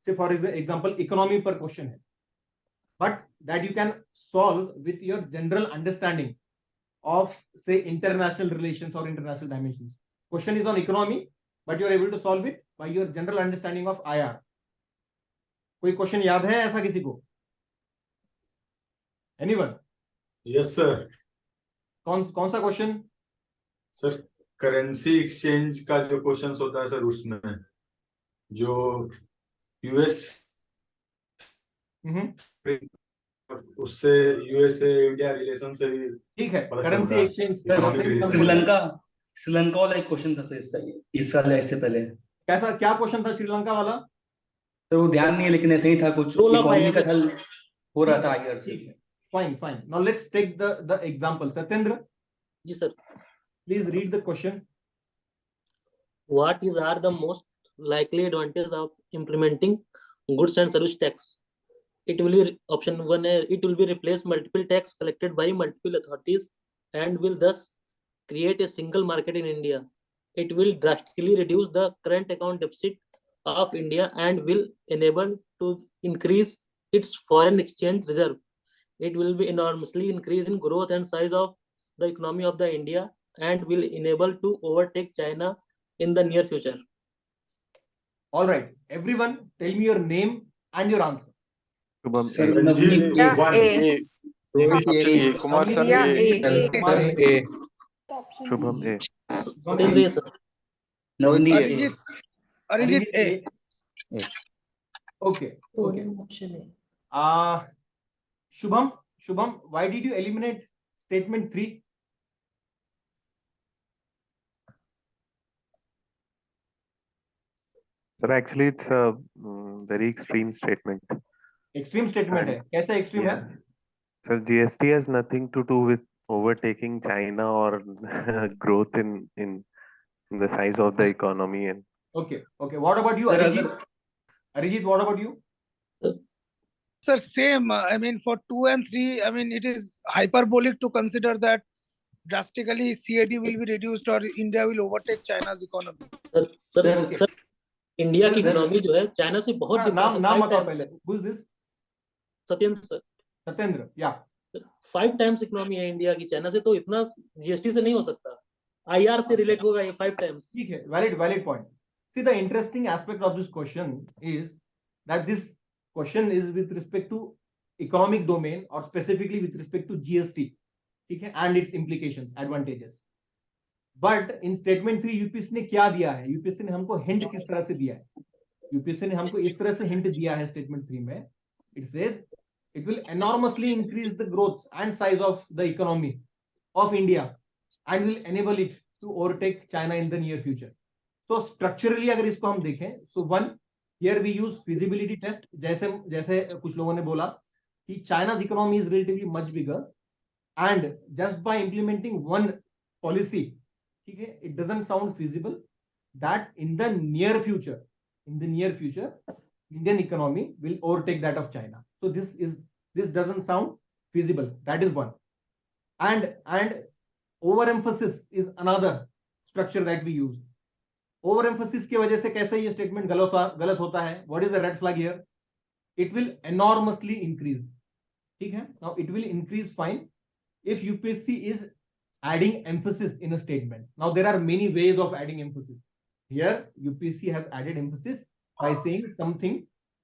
say for example, economy per question है, but that you can solve with your general understanding of, say, international relations or international dimensions. Question is on economy, but you are able to solve it by your general understanding of IR. कोई question याद है ऐसा किसी को? Anyone? Yes sir. कौन सा question? Sir currency exchange का जो क्वेश्चन होता है सर, उसमें जो यूएस उससे यूएसए इंडिया रिलेशन से भी ठीक है. पता करेंसी चलता है एक्सचेंज श्रीलंका वाला एक क्वेश्चन था इस साल इससे पहले. कैसा, क्या क्वेश्चन था श्रीलंका वाला? तो ध्यान नहीं है, लेकिन ऐसे ही था कुछ, इकोनॉमी का हल हो रहा था आईआर से. Fine. Now let's take the example. Satyendra. Yes, sir. Please read the question. What are the most likely advantages of implementing goods and service tax? It will be option 1. It will be replace multiple tax collected by multiple authorities and will thus create a single market in India. It will drastically reduce the current account deficit of India and will enable to increase its foreign exchange reserve. It will be enormously increase in growth and size of the economy of the India and will enable to overtake China in the near future. All right, everyone, tell me your name and your answer. Kumar Shubham A. Arijit A. Okay. Shubham, why did you eliminate statement 3? Sir, actually it's a very extreme statement. Extreme statement है. कैसा extreme है? Sir, GST has nothing to do with overtaking China or growth in the size of the economy. And Okay. What about you, Arijit? Arijit, what about you? Sir, same. I mean, for 2 and 3, I mean, it is hyperbolic to consider that drastically CAD will be reduced or India will overtake China's economy. Sir, India की economy जो है China से बहुत नाम बताओ पहले. Who is this? Satyendra sir. Satyendra, या 5 times economy है इंडिया की चाइना से, तो इतना जीएसटी से नहीं हो सकता. आईआर से रिलेट होगा ये 5 times. ठीक है, valid point. See, the interesting aspect of this question is that this question is with respect to economic domain or specifically with respect to GST, ठीक है, and its implications, advantages. But in statement 3 UPSC ने क्या दिया है? UPSC ने हमको hint किस तरह से दिया है? यूपीएससी ने हमको इस तरह से हिंट दिया है स्टेटमेंट 3 में. It says it will enormously increase the growth and size of the economy of India and will enable it to overtake China in the near future. तो स्ट्रक्चरली अगर इसको हम देखें तो 1, here we use feasibility test. जैसे कुछ लोगों ने बोला कि China's economy is relatively much bigger and just by implementing one policy, ठीक है, it doesn't sound feasible that in the near future Indian economy will overtake that of China. So this doesn't sound feasible. That is one. And overemphasis is another structure that we use. Overemphasis की वजह से कैसे ये statement गलत होता है? What is the red flag here? It will enormously increase. ठीक है, now it will increase fine if UPSC is adding emphasis in a statement. Now there are many ways of adding emphasis. Here UPSC has added emphasis by saying something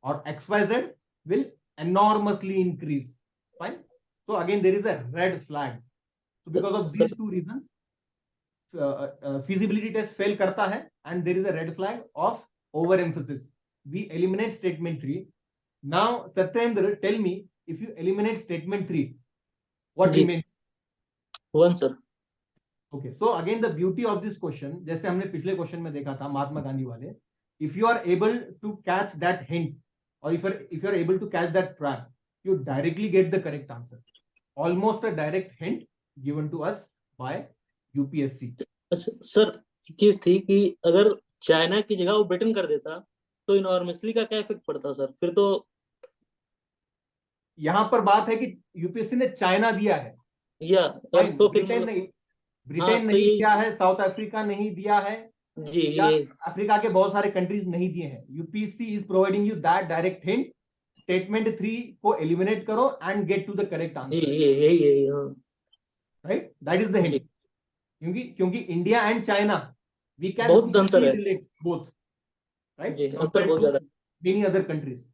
or XYZ will enormously increase. Fine. So again, there is a red flag. So because of these two reasons, feasibility test fail karta hai, and there is a red flag of overemphasis. We eliminate statement 3. Now, Satyendra, tell me, if you eliminate statement 3, what remains? 1, sir. Okay, so again the beauty of this question, जैसे हमने पिछले question में देखा था महात्मा गांधी वाले, if you are able to catch that hint, or if you are able to catch that trap, you directly get the correct answer. Almost a direct hint given to us by UPSC. अच्छा sir, चीज थी कि अगर China की जगह वो Britain कर देता तो इनॉर्मसली का क्या इफेक्ट पड़ता सर? फिर तो यहाँ पर बात है कि यूपीएससी ने चाइना दिया है, या तो फिर ब्रिटेन नहीं, ब्रिटेन हाँ, तो नहीं ये दिया है, साउथ अफ्रीका नहीं दिया है, जी या ये अफ्रीका के बहुत सारे कंट्रीज नहीं दिए हैं. UPSC is providing you that direct hint. Statement 3 को एलिमिनेट करो and get to the correct जी answer. Yeah right, that is the hint. क्योंकि India and China, we can बहुत अंतर है. रिलेट बोथ, राइट, जी अंतर कंपेयर बहुत टू ज्यादा. Many other countries.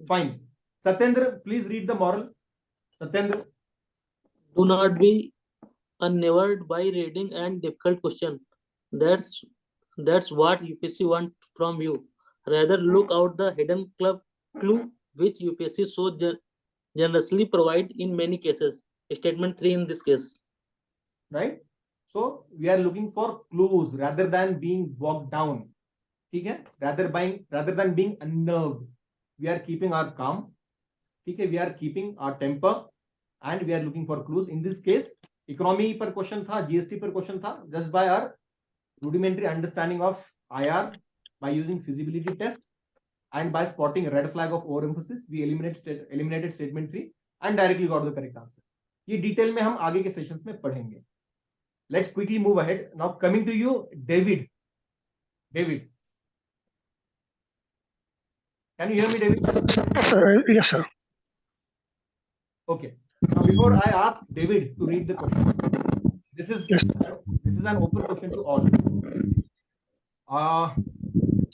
Fine. Satyendra, please read the moral. Satyendra, Do not be unnerved by reading and difficult question. That's what UPSC want from you. Rather look out the hidden clue which UPSC so generously provide in many cases. Statement 3 in this case. right? So we are looking for clues rather than being bogged down. ठीक है? Rather than being unnerved, we are keeping our calm. ठीक है? We are keeping our temper and we are looking for clues. In this case, economy पर question था, GST पर question था. Just by our rudimentary understanding of IR, by using feasibility test and by spotting a red flag of overemphasis, we eliminated statement 3 and directly got the correct answer. ये detail में हम आगे के sessions में पढ़ेंगे. Let's quickly move ahead. Now coming to you, David. David, can you hear me, David? Yes, sir. Okay. Now before I ask David to read the question, this is an open question to all.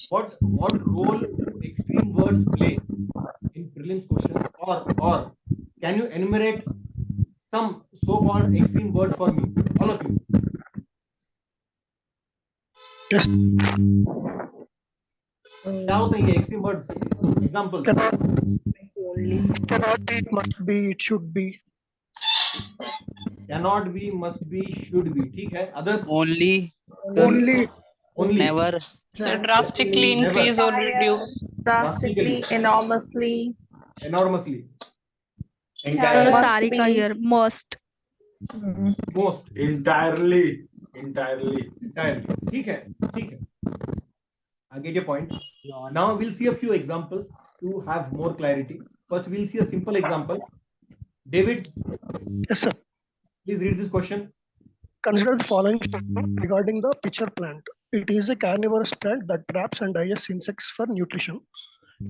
What role do extreme words play in prelims questions, or can you enumerate some so-called extreme words for me, all of you? Yes. क्या होते हैं ये extreme words? Examples. Cannot be, must be, it should be. Cannot be, must be, should be. ठीक है. Others? Only. Never. So drastically increase or reduce. Drastically. Enormously. Enormously. Must be. here. Most. Most. Entirely. ठीक है. I get your point. Now we'll see a few examples to have more clarity. First, we'll see a simple example. David. Yes, sir. Please read this question. Consider the following statement regarding the pitcher plant. It is a carnivorous plant that traps and digests insects for nutrition.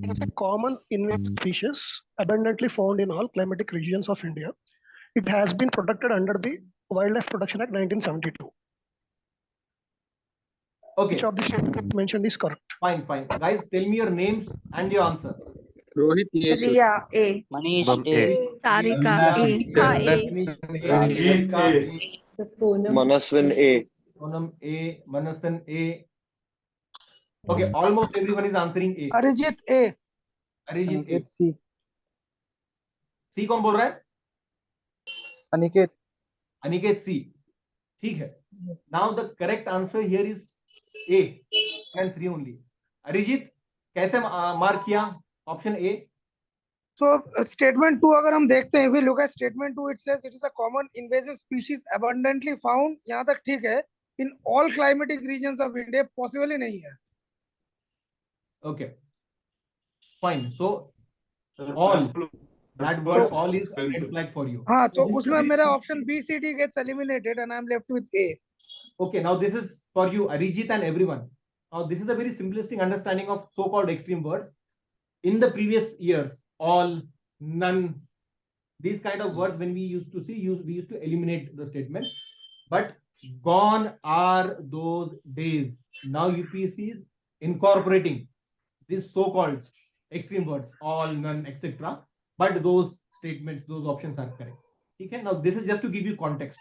It is a common invasive species abundantly found in all climatic regions of India. It has been protected under the Wildlife Protection Act 1972. Okay. Which of the statements mentioned is correct? Fine. Guys, tell me your names and your answer. Rohit, yes. Riya, A. Manish, A. Sarika, A. Ranjit, A. Manaswin A. Sonam A. Manasan A. Okay, almost everyone is answering A. Arijit A. Arijit A. C. C कौन बोल रहा है? Aniket C. ठीक है. Now the correct answer here is A and 3 only. Arijit, कैसे mark किया? Option A. So statement 2 अगर हम देखते हैं, if we look at statement 2, it says it is a common invasive species abundantly found. यहाँ तक ठीक है. In all climatic regions of India, possibly नहीं है. Okay. Fine. So all, that word all is a red flag for you. हाँ, तो उसमें मेरा option B, C, D gets eliminated and I'm left with A. Okay, now this is for you, Arijit and everyone. Now this is a very simplistic understanding of so-called extreme words. In the previous years, all, none, these kind of words, when we used to see, we used to eliminate the statement. But gone are those days. Now UPSC is incorporating these so-called extreme words, all, none, etc. But those statements, those options are correct. ठीक है? Now this is just to give you context.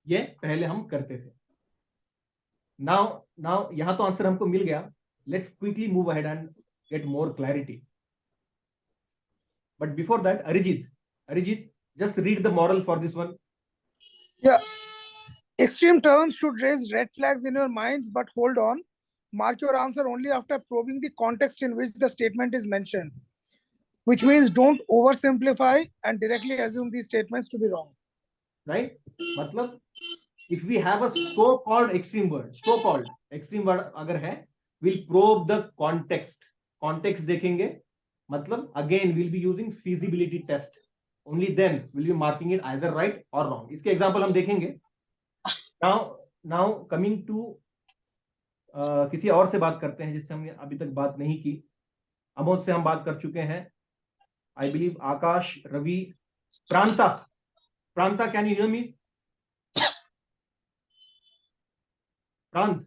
ये पहले हम करते थे. Now यहाँ तो answer हमको मिल गया. Let's quickly move ahead and get more clarity. But before that, Arijit, just read the moral for this one. Yeah. Extreme terms should raise red flags in your minds, but hold on. Mark your answer only after probing the context in which the statement is mentioned, which means don't oversimplify and directly assume these statements to be wrong. Right? मतलब, if we have a so-called extreme word अगर है, we'll probe the context. Context देखेंगे, मतलब again we'll be using feasibility test. Only then we'll be marking it either right or wrong. इसके example हम देखेंगे. Now coming to किसी और से बात करते हैं जिससे हमने अभी तक बात नहीं की. अमोद से हम बात कर चुके हैं. I believe Akash, Ravi, प्रांता, can you hear me? Prant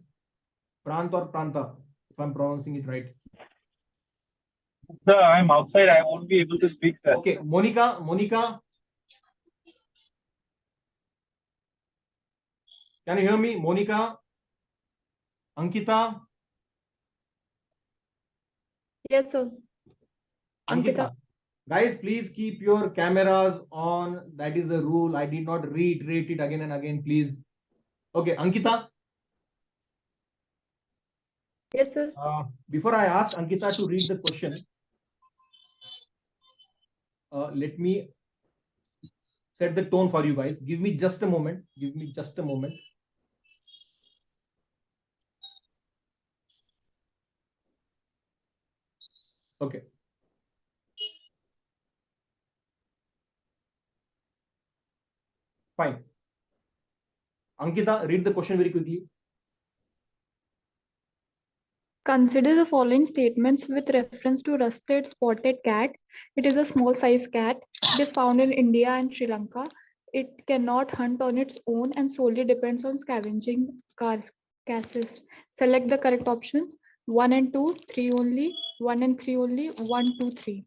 or Pranta, if I'm pronouncing it right. Sir, I'm outside. I won't be able to speak, sir. Okay, Monica, can you hear me? Monica, Ankita. Yes, sir. Ankita. Guys, please keep your cameras on. That is the rule. I did not reiterate it again and again, please. Okay, Ankita. Yes, sir. Before I ask Ankita to read the question, let me set the tone for you guys. Give me just a moment. Okay. Fine. Ankita, read the question very quickly. Consider the following statements with reference to rusted spotted cat. It is a small size cat. It is found in India and Sri Lanka. It cannot hunt on its own and solely depends on scavenging cases. Select the correct options. 1 and 2, 3 only, 1 and 3 only, 1, 2, 3.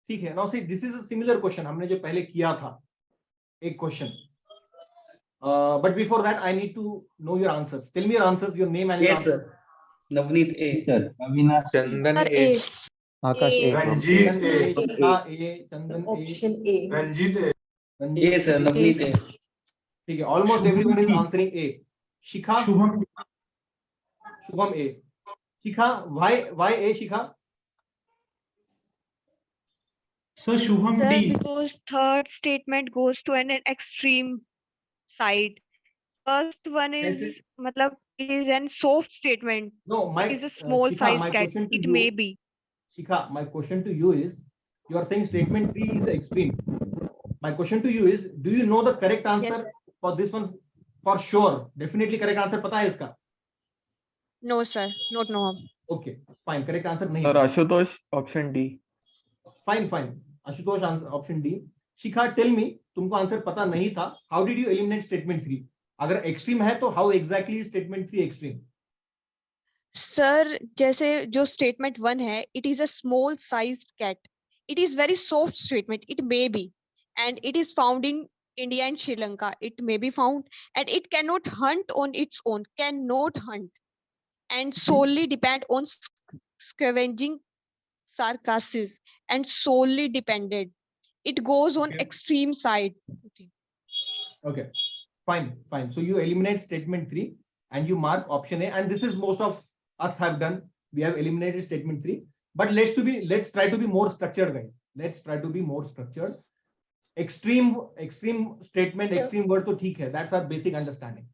ठीक है. Now see, this is a similar question हमने जो पहले किया था, एक question. But before that, I need to know your answers. Tell me your answers, your name and your answer. Yes, sir. Navneet A. Sir, Avinash Chandan A. Akash A. Ranjit A. Chandan Option A. Ranjit A. Yes, sir. Navneet A. ठीक है. Almost everyone is answering A. Shikha. Shubham A. Shikha, why A, Shikha? So Shubham Sir, D. because third statement goes to an extreme side. First one is, matlab, it is an soft statement. No, it is a small Shikha, size my cat. question to It you, may be. Shikha, my question to you is, you are saying statement 3 is extreme. My question to you is, do you know the correct answer Yes. for this one? For sure, definitely correct answer पता है इसका? No, sir, not no. Okay, fine, correct answer नहीं. Sir, Ashutosh, option D. Fine. Ashutosh, answer option D. Shikha, tell me, तुमको answer पता नहीं था. How did you eliminate statement 3? अगर extreme है तो how exactly is statement 3 extreme? Sir, जैसे जो statement 1 है, it is a small sized cat. It is very soft statement. It may be, and it is found in India and Sri Lanka. It may be found, and it cannot hunt on its own. Cannot hunt, and solely depend on scavenging carcasses, and solely dependent. It goes on extreme side. Okay, fine. So you eliminate statement 3 and you mark option A, and this is most of us have done. We have eliminated statement 3, but let's try to be more structured, guys. Let's try to be more structured. Extreme statement, extreme word तो ठीक है. That's our basic understanding.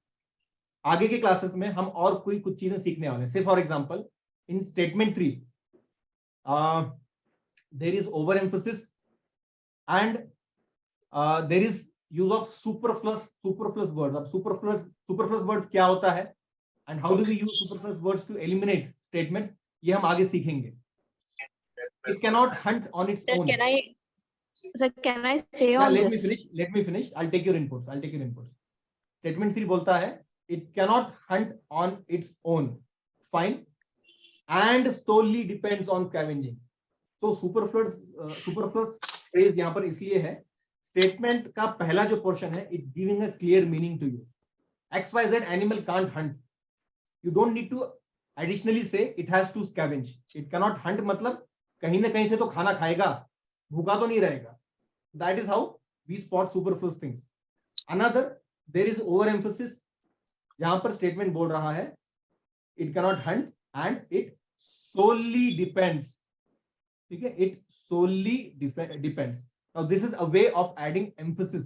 आगे के classes में हम और कुछ चीजें सीखने वाले हैं. Say for example, in statement 3, there is overemphasis and there is use of superfluous words. अब superfluous words क्या होता है and how do we use superfluous words to eliminate statements, ये हम आगे सीखेंगे. It cannot hunt on its own. Can I say on this? Let me finish. I'll take your inputs. Statement 3 बोलता है it cannot hunt on its own. Fine. And solely depends on scavenging. So superfluous phrase यहाँ पर इसलिए है, statement का पहला जो portion है, it's giving a clear meaning to you. XYZ animal can't hunt. You don't need to additionally say it has to scavenge. It cannot hunt मतलब कहीं ना कहीं से तो खाना खाएगा, भूखा तो नहीं रहेगा. That is how we spot superfluous things. Another, there is overemphasis. जहां पर statement बोल रहा है, it cannot hunt and it solely depends. ठीक है, it solely depends. Now this is a way of adding emphasis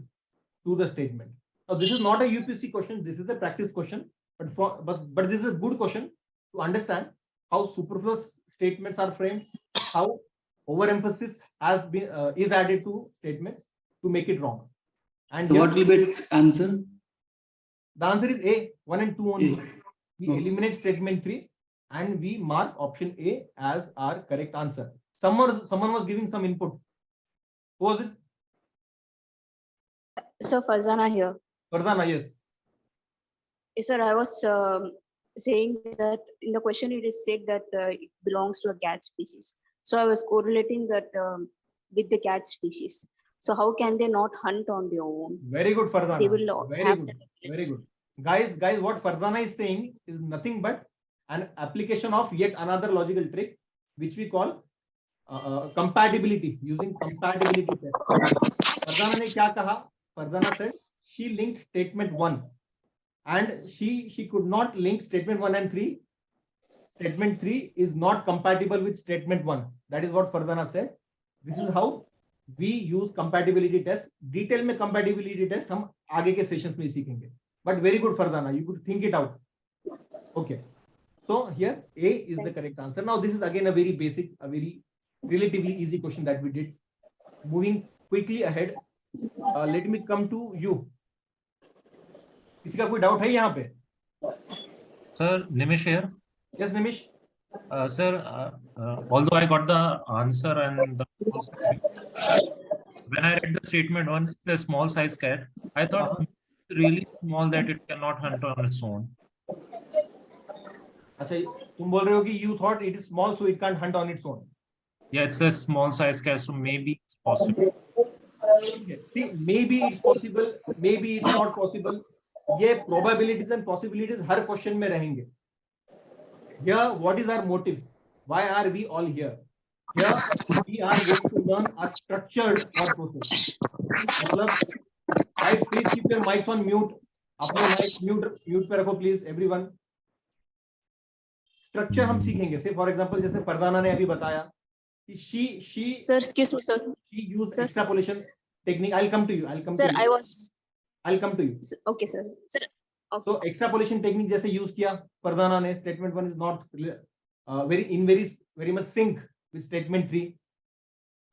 to the statement. Now this is not a UPSC question. This is a practice question, but this is a good question to understand how superfluous statements are framed, how overemphasis has been is added to statements to make it wrong. And So what will be its answer? The answer is A, 1 and 2 only. We eliminate statement 3 and we mark option A as our correct answer. Someone was giving some input. Who was it? Sir, Farzana here. Farzana, yes. Yes, sir, I was saying that in the question it is said that it belongs to a cat species. So I was correlating that with the cat species. So how can they not hunt on their own? Very good, Farzana. They will Very good. Very good. Guys, what Farzana is saying is nothing but an application of yet another logical trick, which we call compatibility, using compatibility test. Farzana ने क्या कहा? Farzana said she linked statement 1 and she could not link statement 1 and 3. Statement 3 is not compatible with statement 1. That is what Farzana said. This is how we use compatibility test. Detail में compatibility test हम आगे के sessions में सीखेंगे. But very good, Farzana. You could think it out. Okay. So here A is the correct answer. Now this is again a very basic, a very relatively easy question that we did. Moving quickly ahead, let me come to you. किसी का कोई doubt है यहाँ पे? Sir, Nimish here. Yes, Nimish. Sir, although I got the answer and when I read the statement 1, it's a small size cat. I thought it's really small that it cannot hunt on its own. अच्छा, तुम बोल रहे हो कि you thought it is small so it can't hunt on its own. Yeah, it's a small size cat, so maybe it's possible. See, maybe it's possible, maybe it's not possible. ये probabilities and possibilities her question में रहेंगे. Here, what is our motive? Why are we all here? Here, we are going to learn a structured thought process. मतलब, guys, please keep your mics on mute. अपने mic mute पे रखो, please, everyone. Structure हम सीखेंगे. Say, for example, जैसे फरजाना ने अभी बताया कि she. Sir, excuse me, sir. She used extrapolation technique. I'll come to you. I'll come Sir, to you. I'll come to you. Okay, sir. Sir. Okay. So extrapolation technique जैसे use किया फरजाना ने, statement 1 is not very much sync with statement 3.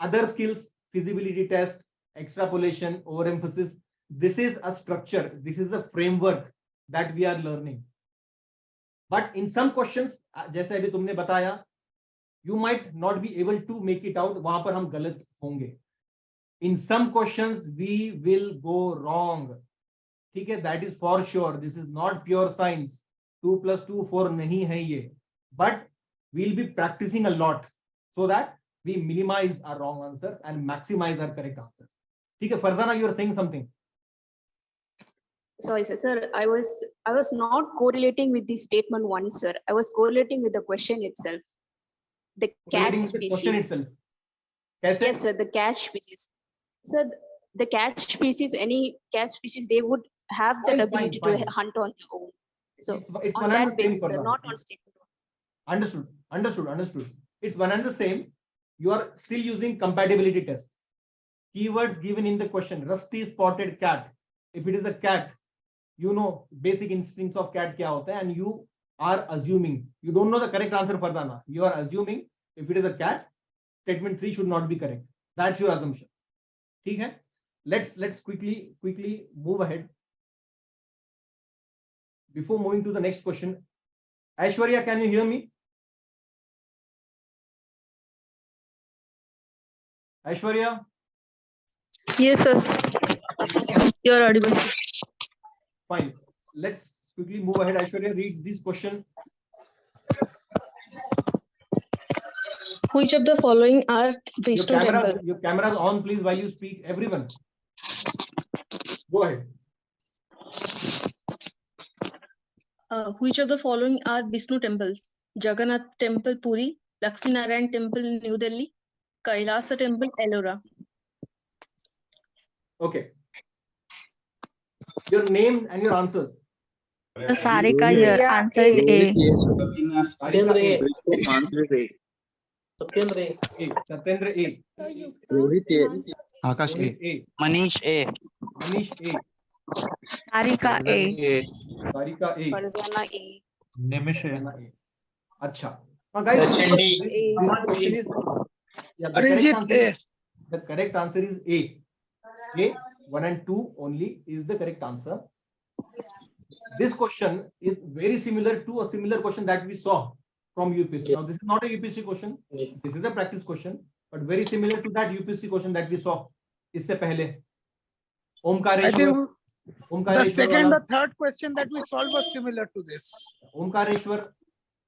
Other skills, feasibility test, extrapolation, overemphasis. This is a structure. This is a framework that we are learning. But in some questions, जैसे अभी तुमने बताया, you might not be able to make it out. वहां पर हम गलत होंगे. In some questions, we will go wrong. ठीक है, that is for sure. This is not pure science. 2 + 2 4 नहीं है ये. But we'll be practicing a lot so that we minimize our wrong answers and maximize our correct answers. ठीक है, Farzana, you are saying something. Sorry, sir. Sir, I was not correlating with the statement 1, sir. I was correlating with the question itself. The cat species. Question itself. कैसे? Yes, sir. The cat species. Sir, the cat species, any cat species, they would have that ability to hunt on their own. So it's on that basis, sir, not on statement 1. Understood. It's one and the same. You are still using compatibility test. Keywords given in the question. Rusty spotted cat. If it is a cat, you know basic instincts of cat kya hota hai, and you are assuming. You don't know the correct answer, Farzana. You are assuming if it is a cat, statement 3 should not be correct. That's your assumption. ठीक है? Let's quickly move ahead. Before moving to the next question, Aishwarya, can you hear me? Aishwarya? Yes, sir. You are audible. Fine. Let's quickly move ahead. Aishwarya, read this question. Which of the following are Vishnu temple? Your cameras on, please, while you speak. Everyone, go ahead. Which of the following are Vishnu temples? Jagannath Temple, Puri; Lakshmi Narayan Temple, New Delhi; Kailasa Temple, Ellora. Okay. Your name and your answers. Sarika here. Answer is A. Sarika A. Answer is A. Satyendra A. Satyendra A. Rohit A. Akash Rohit A. A. Manish A. Manish A. Sarika A. Sarika A. Farzana A. Nimish A. Acha. Now guys, this question is, yeah, the correct answer is A. A, 1 and 2 only is the correct answer. This question is very similar to a similar question that we saw from UPSC. Now, this is not a UPSC question. This is a practice question, but very similar to that UPSC question that we saw. Isse pehle. I think the second wala. or third question that we solved was similar to this. Omkareshwar,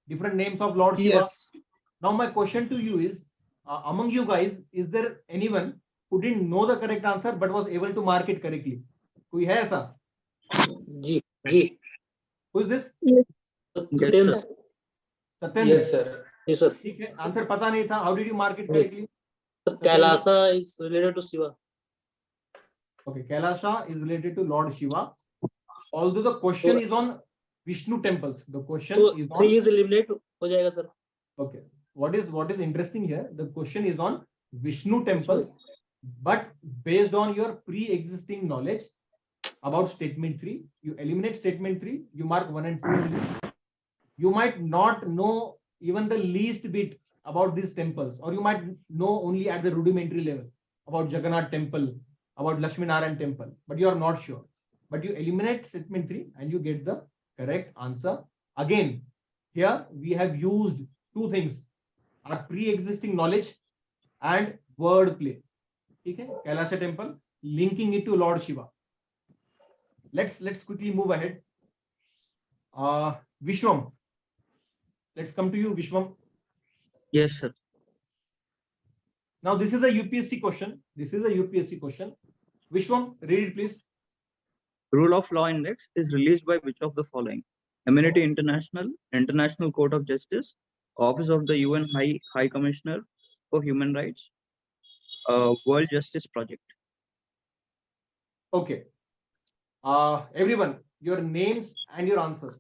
different names of Lord Shiva. Yes. Now, my question to you is, among you guys, is there anyone who didn't know the correct answer but was able to mark it correctly? Koi hai aisa? G. Who is this? Yes. Satyendra. Yes, sir. Yes, sir. ठीक है, answer पता नहीं था. How did you mark it correctly? Kailasa is related to Shiva. Okay, Kailasa is related to Lord Shiva. Although the question is on Vishnu temples. The question is on 3 is eliminated. हो जाएगा, sir. Okay. What is interesting here? The question is on Vishnu temples, but based on your pre-existing knowledge about statement 3, you eliminate statement 3. You mark 1 and 2 only. You might not know even the least bit about these temples, or you might know only at the rudimentary level about Jagannath temple, about Lakshmi Narayan temple, but you are not sure. But you eliminate statement 3 and you get the correct answer. Again, here we have used two things: our pre-existing knowledge and word play. Okay, Kailasa temple, linking it to Lord Shiva. Let's quickly move ahead. Vishwam, let's come to you, Vishwam. Yes, sir. Now, this is a UPSC question. Vishwam, read it, please. Rule of Law Index is released by which of the following? Amnesty International, International Court of Justice, Office of the UN High Commissioner for Human Rights, World Justice Project. Okay. Everyone, your names and your answers.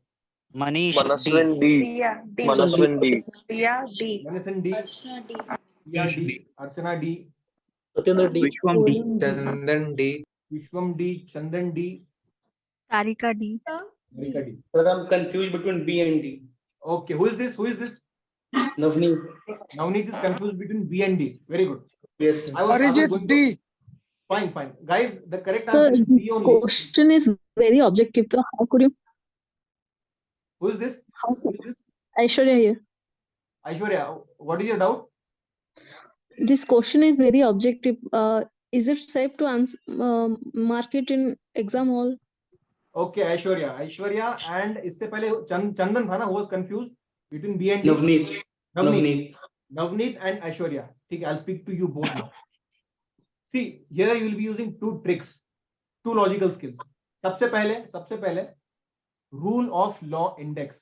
Manish Manaswin D. Manaswin D. Manaswin D. D. Archana D. Satyendra D. Vishwam D. Chandan D. Vishwam D. Chandan D. Sarika D. Sarika D. Sir, I'm confused between B and D. Okay, who is this? Navneet. Navneet is confused between B and D. Very good. Yes. Arijit D. Fine. Guys, the correct answer is D only. Question is very objective. So how could you? Who is this? Aishwarya here. Aishwarya, what is your doubt? This question is very objective. Is it safe to answer, mark it in exam hall? Okay, Aishwarya and इससे पहले Chandan था ना, who was confused between B and D? Navneet and Aishwarya. ठीक है, I'll speak to you both now. See, here you will be using two tricks, two logical skills. सबसे पहले rule of law index.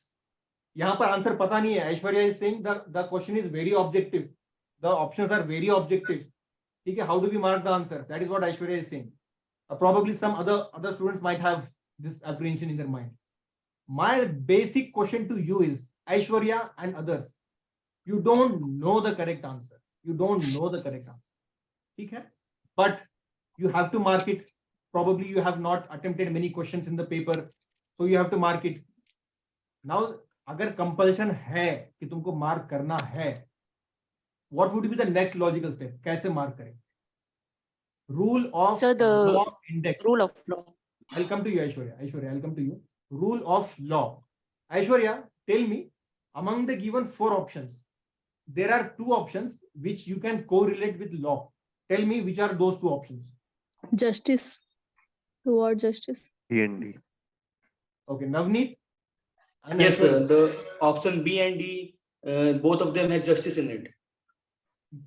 यहाँ पर answer पता नहीं है. Aishwarya is saying the question is very objective. The options are very objective. ठीक है, how do we mark the answer? That is what Aishwarya is saying. Probably some other students might have this apprehension in their mind. My basic question to you is, Aishwarya and others, you don't know the correct answer. ठीक है? But you have to mark it. Probably you have not attempted many questions in the paper, so you have to mark it. Now, अगर compulsion है कि तुमको mark करना है, what would be the next logical step? कैसे mark करें? Rule of law index. Rule of law. I'll come to you, Aishwarya. I'll come to you. Rule of law. Aishwarya, tell me, among the given 4 options, there are 2 options which you can correlate with law. Tell me which are those 2 options. Justice. The word justice. B and D. Okay, Navneet. Yes, sir. The option B and D, both of them have justice in it.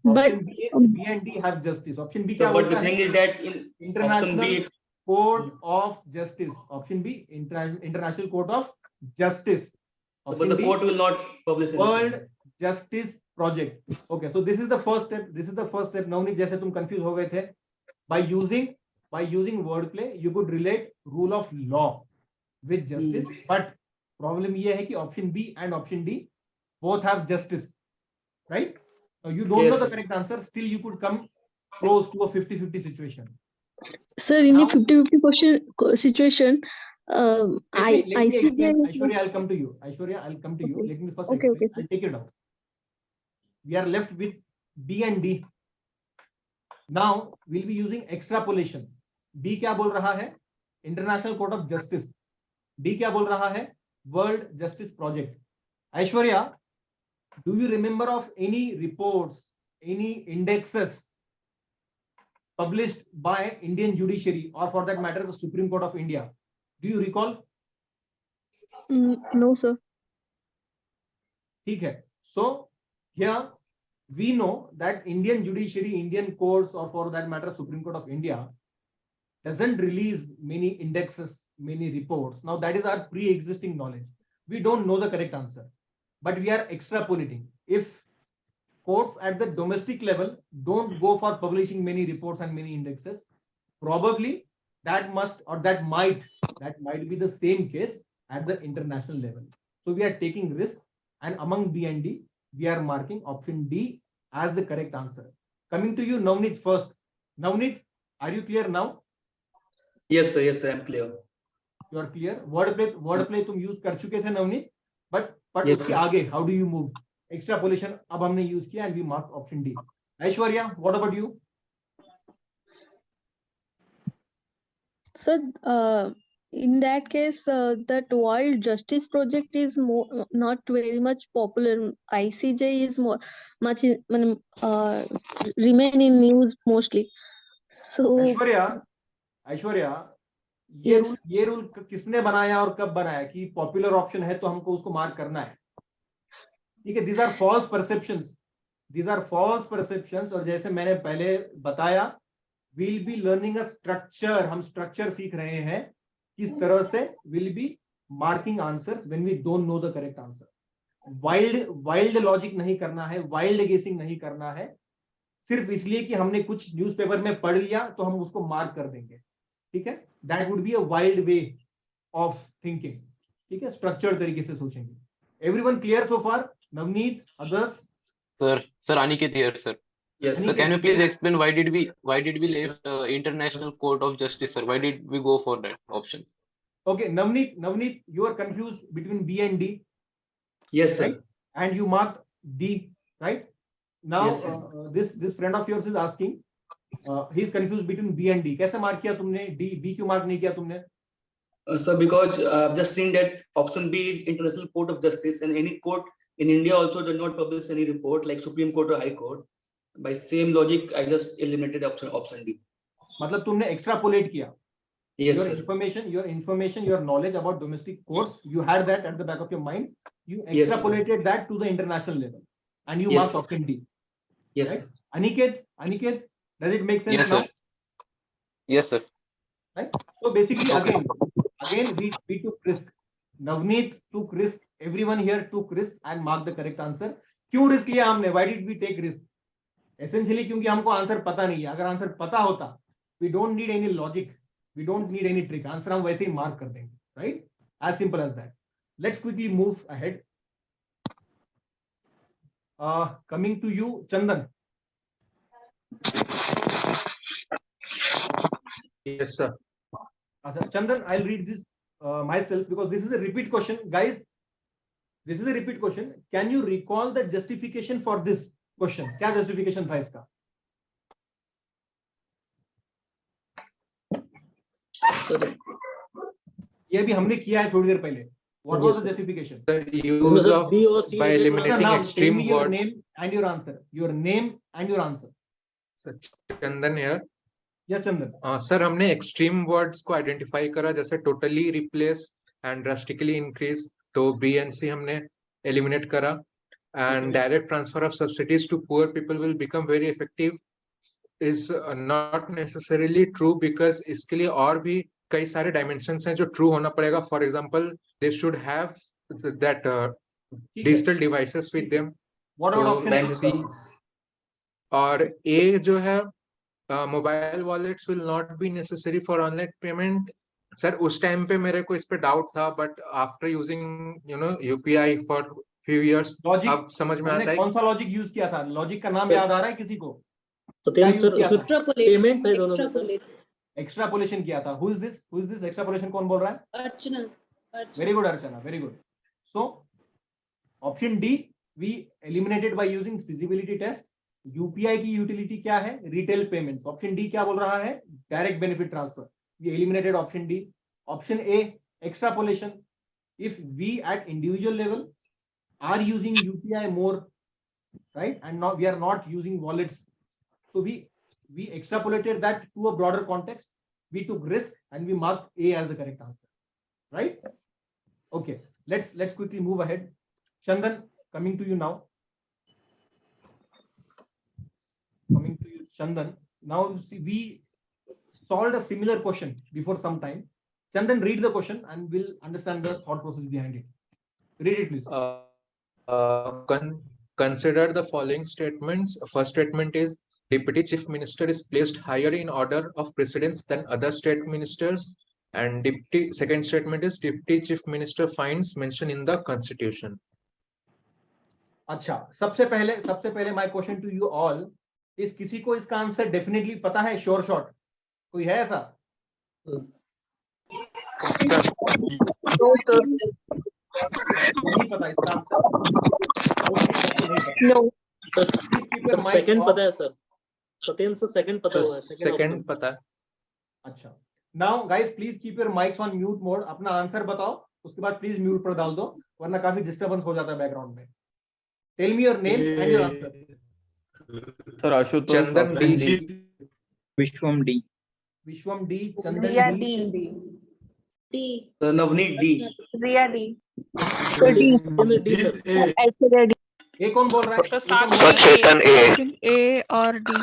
Option B and D have justice. Option B क्या So, but बोलता the thing है? is that in option B, International it's Court of Justice. Option B, International Court of Justice. but Option the D, court will not publish anything. World Justice Project. Okay, so this is the first step. This is the first step. Navneet, जैसे तुम confuse हो गए थे, by using wordplay, you could relate rule of law with justice. But problem ये है कि option B and option D both have justice, right? Now you don't know the correct answer. Still, you could come close to a 50-50 situation. Sir, in the 50-50 question situation, Let me explain. Aishwarya, I'll come to you. Aishwarya, I'll come to you. Let me first explain. Okay. I'll take it out. We are left with B and D. Now we'll be using extrapolation. B क्या बोल रहा है? International Court of Justice. D क्या बोल रहा है? World Justice Project. Aishwarya, do you remember of any reports, any indexes published by Indian judiciary, or for that matter, the Supreme Court of India? Do you recall? No, sir. ठीक है. So here we know that Indian judiciary, Indian courts, or for that matter, Supreme Court of India doesn't release many indexes, many reports. Now that is our pre-existing knowledge. We don't know the correct answer, but we are extrapolating. If courts at the domestic level don't go for publishing many reports and many indexes, probably that might be the same case at the international level. So we are taking risk, and among B and D, we are marking option D as the correct answer. Coming to you, Navneet first. Navneet, are you clear now? Yes, sir. Yes, sir. I'm clear. You are clear. Wordplay तुम use कर चुके थे Navneet, but Yes, उसके sir. आगे how do you move? Extrapolation अब हमने use किया and we mark option D. Aishwarya, what about you? Sir, in that case, that World Justice Project is not very much popular. ICJ is remain in news mostly. So Aishwarya, ये rule किसने बनाया और कब बनाया कि popular option है तो हमको उसको मार्क करना है? ठीक है, these are false perceptions. These are false perceptions. और जैसे मैंने पहले बताया, we'll be learning a structure. हम structure सीख रहे हैं किस तरह से we'll be marking answers when we don't know the correct answer. Wild logic नहीं करना है, wild guessing नहीं करना है, सिर्फ इसलिए कि हमने कुछ न्यूज़पेपर में पढ़ लिया तो हम उसको मार्क कर देंगे. ठीक है, that would be a wild way of thinking. ठीक है, structured तरीके से सोचेंगे. Everyone clear so far? Navneet, others? Sir, Aniket here, sir. Yes. So can you please explain why did we left International Court of Justice, sir? Why did we go for that option? Okay, Navneet, you are confused between B and D. Yes, sir. Right? And you marked D, right? Now Yes, this friend of yours is asking, he is confused between B and D. कैसे mark किया तुमने? D, B क्यों mark नहीं किया तुमने? Sir, because I've just seen that option B is International Court of Justice, and any court in India also did not publish any report like Supreme Court or High Court. By same logic, I just eliminated option D. मतलब तुमने extrapolate किया. Yes, your sir. information, your knowledge about domestic courts, you had that at the back of your mind. You Yes, sir. extrapolated that to the international level, and you Yes, marked sir. option D. Yes, Right? sir. Aniket, does it make sense Yes, now? sir. Yes, sir. Right? So basically, Okay. again, we took risk. Navneet took risk. Everyone here took risk and marked the correct answer. क्यों risk लिया हमने? Why did we take risk? Essentially, क्योंकि हमको answer पता नहीं है. अगर answer पता होता, we don't need any logic, we don't need any trick. Answer हम वैसे ही मार्क कर देंगे. Right? As simple as that. Let's quickly move ahead. Coming to you, Chandan. Yes, sir. Chandan, I'll read this myself because this is a repeat question. Guys, this is a repeat question. Can you recall the justification for this question? क्या justification था इसका? ये भी हमने किया है थोड़ी देर पहले. What was the justification? The use of by eliminating extreme your words. name and your answer. Your name and your answer. Chandan here. Yes, Chandan. Sir हमने एक्सट्रीम वर्ड्स को आइडेंटिफाई करा, जैसे totally replace and drastically increase, तो B and सी हमने eliminate करा. and direct transfer of subsidies to poor people will become very effective is not necessarily true, because इसके लिए और भी कई सारे dimensions हैं जो true होना पड़ेगा. For example, they should have that digital devices with them. What about option C और A जो है mobile wallets will not be necessary for online payment. Sir उस टाइम पे मेरे को इस पे डाउट था, but after using UPI for few years अब समझ में आता है. कौन सा लॉजिक यूज किया था? लॉजिक का नाम याद आ रहा है किसी को? एक्स्ट्रापोलेशन किया था. Who is this एक्स्ट्रापोलेशन कौन बोल रहा है? अर्चना. Very good Archana, very good. So option D we eliminated by using feasibility test. UPI की यूटिलिटी क्या है? Retail payment. ऑप्शन डी क्या बोल रहा है? Direct benefit transfer. We eliminated option D. Option A, extrapolation. If we at individual level are using UPI more, right, and not we are not using wallets, so we extrapolated that to a broader context. We took risk and we marked A as the correct answer, right? Okay, let's quickly move ahead. Chandan, coming to you now. Coming to you, Chandan. Now see, we solved a similar question before some time. Chandan, read the question and we'll understand the thought process behind it. Read it, please. Consider the following statements. First statement is Deputy Chief Minister is placed higher in order of precedence than other state ministers. And second statement is Deputy Chief Minister finds mention in the Constitution. अच्छा, सबसे पहले my question to you all is, किसी को इसका answer definitely पता है? Sure shot कोई है ऐसा? नहीं पता इसका आंसर? नो. सेकंड पता है सर. सत्येंद्र सर सेकंड पता हुआ है. सेकंड पता है. अच्छा. Now guys please keep your mics on mute mode. अपना आंसर बताओ, उसके बाद प्लीज म्यूट पर डाल दो, वरना काफी डिस्टरबेंस हो जाता है बैकग्राउंड में. Tell me your name and your answer. Sir Ashutosh. Chandan D. Vishwam D. Vishwam D. Chandan D. Navneet D. Riya D. A कौन बोल रहा है? सचेतन ए और D.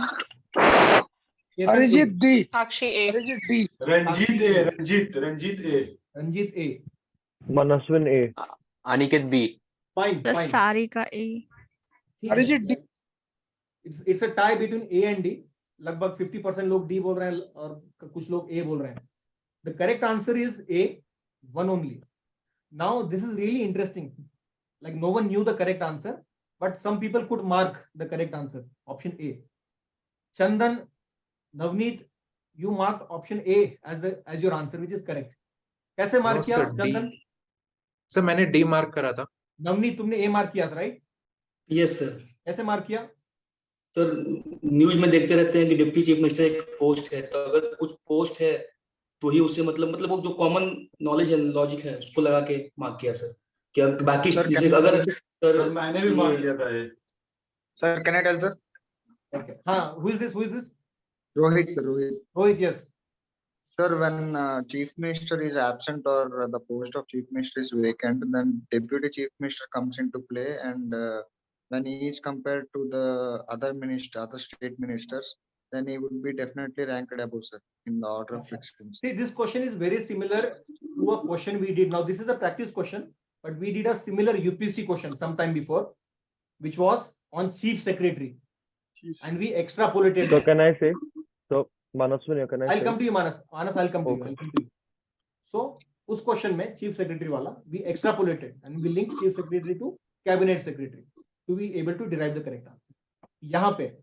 Arijit D. Sakshi A. Ranjit A. Manaswin A. Aniket B. Fine. Sarika A. Arijit D. It's a tie between A and D. लगभग 50% लोग D बोल रहे हैं और कुछ लोग ए बोल रहे हैं. The correct answer is A, one only. Now this is really interesting. Like no one knew the correct answer, but some people could mark the correct answer, option A. Chandan, Navneet, you marked option A as your answer, which is correct. कैसे mark किया चंदन? Sir मैंने D mark करा था. नवनीत तुमने ए mark किया था, right? Yes sir. कैसे mark किया? सर न्यूज में देखते रहते हैं कि डिप्टी चीफ मिनिस्टर एक पोस्ट है, तो अगर कुछ पोस्ट है तो ही उसे मतलब वो जो कॉमन नॉलेज है, लॉजिक है, उसको लगा के मार्क किया सर. क्या बाकी चीजें अगर सर मैंने भी मार्क किया था ये. Sir can I tell sir? Okay. हाँ, who is this? Rohit sir. Rohit, yes. Sir, when chief minister is absent or the post of chief minister is vacant, then deputy chief minister comes into play, and when he is compared to the other state ministers, then he would be definitely ranked above, sir, in the order of precedence. See, this question is very similar to a question we did. Now, this is a practice question, but we did a similar UPSC question sometime before, which was on chief secretary, and we extrapolated. So can I say? So Manaswin, can I say? I'll come to you, Manas. I'll come to you. So, उस question में chief secretary वाला we extrapolated and we linked chief secretary to cabinet secretary to be able to derive the correct answer. यहाँ पे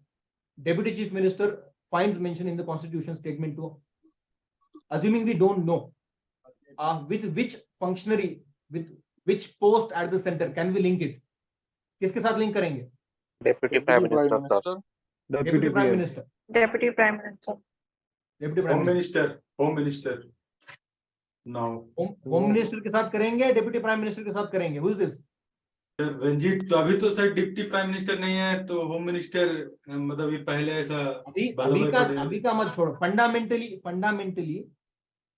deputy chief minister finds mention in the constitution statement 2. Assuming we don't know with which functionary, with which post at the center can we link it? किसके साथ link करेंगे? Deputy Prime Minister. Deputy Prime Minister. Deputy Prime Minister. Deputy Prime Minister. Home Minister. Now. Home Minister के साथ करेंगे, Deputy Prime Minister के साथ करेंगे. Who is this? Ranjit, तो अभी तो सर डिप्टी प्राइम मिनिस्टर नहीं है, तो होम मिनिस्टर मतलब ये पहले ऐसा अभी का मत छोड़ो. फंडामेंटली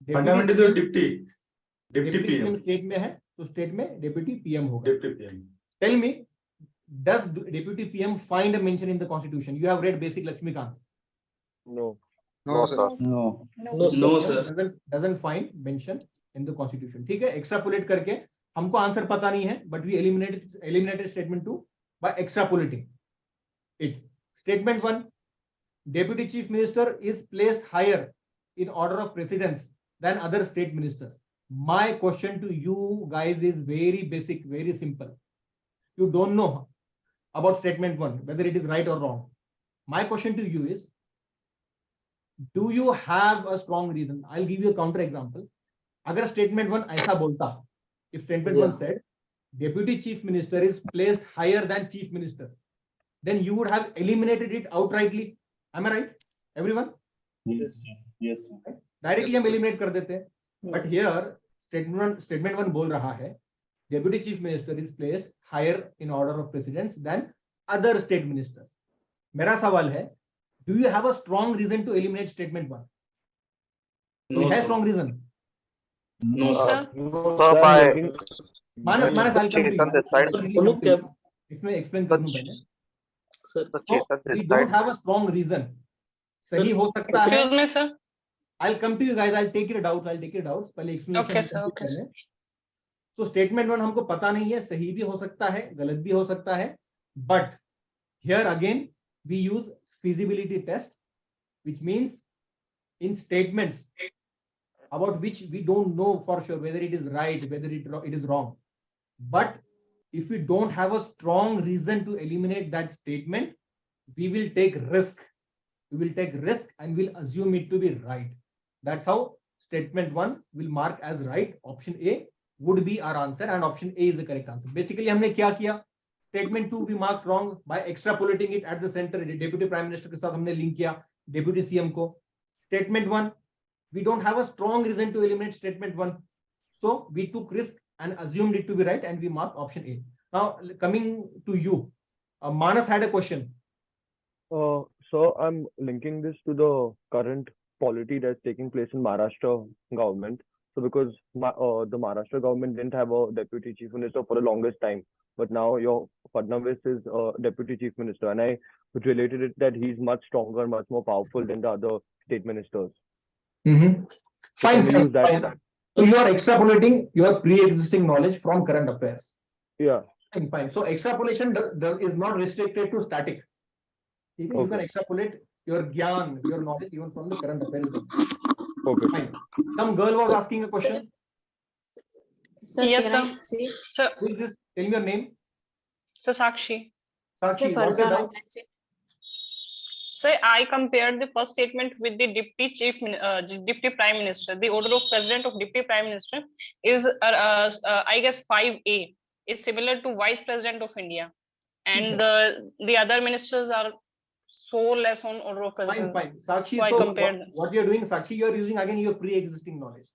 तो डिप्टी पीएम स्टेट में है, तो स्टेट में डिप्टी पीएम होगा. Deputy PM. Tell me does deputy PM find a mention in the constitution? You have read basic Lakshmikant. No. No, sir. No. No, sir. Doesn't find mention in the constitution. ठीक है, extrapolate करके हमको answer पता नहीं है, but we eliminated statement 2 by extrapolating it. Statement 1, deputy chief minister is placed higher in order of precedence than other state ministers. My question to you guys is very basic, very simple. You don't know about statement 1, whether it is right or wrong. My question to you is, do you have a strong reason? I'll give you a counter example. Agar statement 1 ऐसा बोलता, if statement 1 said deputy chief minister is placed higher than chief minister, then you would have eliminated it outrightly. Am I right, everyone? Yes. Yes. Directly हम eliminate कर देते हैं. But here statement 1 बोल रहा है deputy chief minister is placed higher in order of precedence than other state ministers. मेरा सवाल है, do you have a strong reason to eliminate statement 1? No, has sir. strong reason? No, sir. Manas, I'll come to you. Explain कर दूं पहले. Sir, So we don't have a strong reason. सही हो सकता है. Excuse me, sir. I'll come to you guys. I'll take your doubts. पहले explanation. Okay, sir. Okay, sir. So statement 1 हमको पता नहीं है, सही भी हो सकता है, गलत भी हो सकता है. But here again we use feasibility test, which means in statements about which we don't know for sure whether it is right, whether it is wrong. But if we don't have a strong reason to eliminate that statement, we will take risk. We will take risk and we'll assume it to be right. That's how statement 1 will mark as right. Option A would be our answer and option A is the correct answer. Basically हमने क्या किया? Statement 2 we marked wrong by extrapolating it at the center. Deputy Prime Minister के साथ हमने link किया Deputy CM को. Statement 1, we don't have a strong reason to eliminate statement 1. So we took risk and assumed it to be right and we marked option A. Now coming to you, Manas had a question. So I'm linking this to the current polity that's taking place in Maharashtra government. So because the Maharashtra government didn't have a deputy chief minister for the longest time, but now your Fadnavis is deputy chief minister, and I related it that he's much stronger, much more powerful than the other state ministers. Mm-hmm. So Fine. So you are extrapolating your pre-existing knowledge from current affairs. Yeah. Fine. So extrapolation is not restricted to static. You can extrapolate your gyan, your knowledge even from the current affairs. Okay. Fine. Some girl was asking a question. Sir, yes, sir. Sir. Who is this? Tell me your name. Sir, Sakshi. Sakshi, what's your doubt? Sir, I compared the first statement with the Deputy Prime Minister. The order of President of Deputy Prime Minister is, I guess, 5A. Is similar to Vice President of India, and the other ministers are so less on order of President. Fine. Sakshi, so I compared them. What you are doing, Sakshi, you are using again your pre-existing knowledge.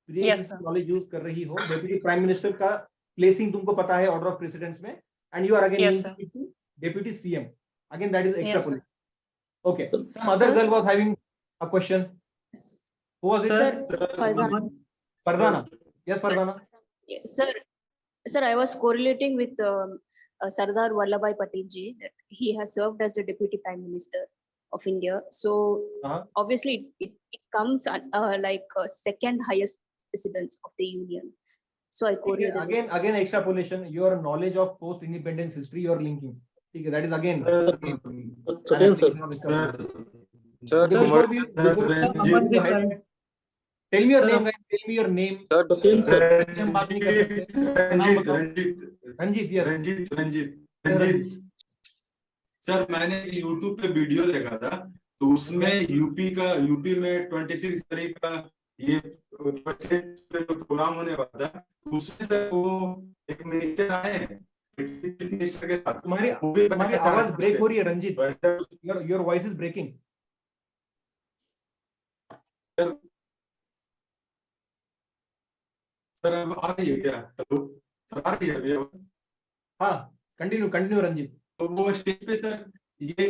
Pre-existing knowledge use कर रही हो. Deputy Prime Minister का placing तुमको पता है order of precedence में, and you are again using it to Deputy CM. Again, that is extrapolation. Okay. Some other girl was having a question. Who was it? Sir, Farzana. Fardana. Yes, Fardana. Yes, sir, I was correlating with Sardar Vallabhbhai Patel ji that he has served as the Deputy Prime Minister of India. So obviously it comes like second highest precedence of the Union. So I correlated. Again extrapolation. Your knowledge of post-independence history you are linking. Okay, that is again. Tell me your name, guys. Tell me your name. Ranjit, yes. Ranjit sir, मैंने YouTube पे video देखा था, तो उसमें UP में 26 तारीख का ये प्रोग्राम होने वाला था, उसमें सर वो एक मिनिस्टर आए हैं मिनिस्टर के साथ. तुम्हारी आवाज ब्रेक हो रही है Ranjit. Your voice is breaking. Sir अब आ रही है क्या? हेलो सर, आ रही है अभी? हाँ, कंटिन्यू रंजीत. तो वो स्टेज पे सर ये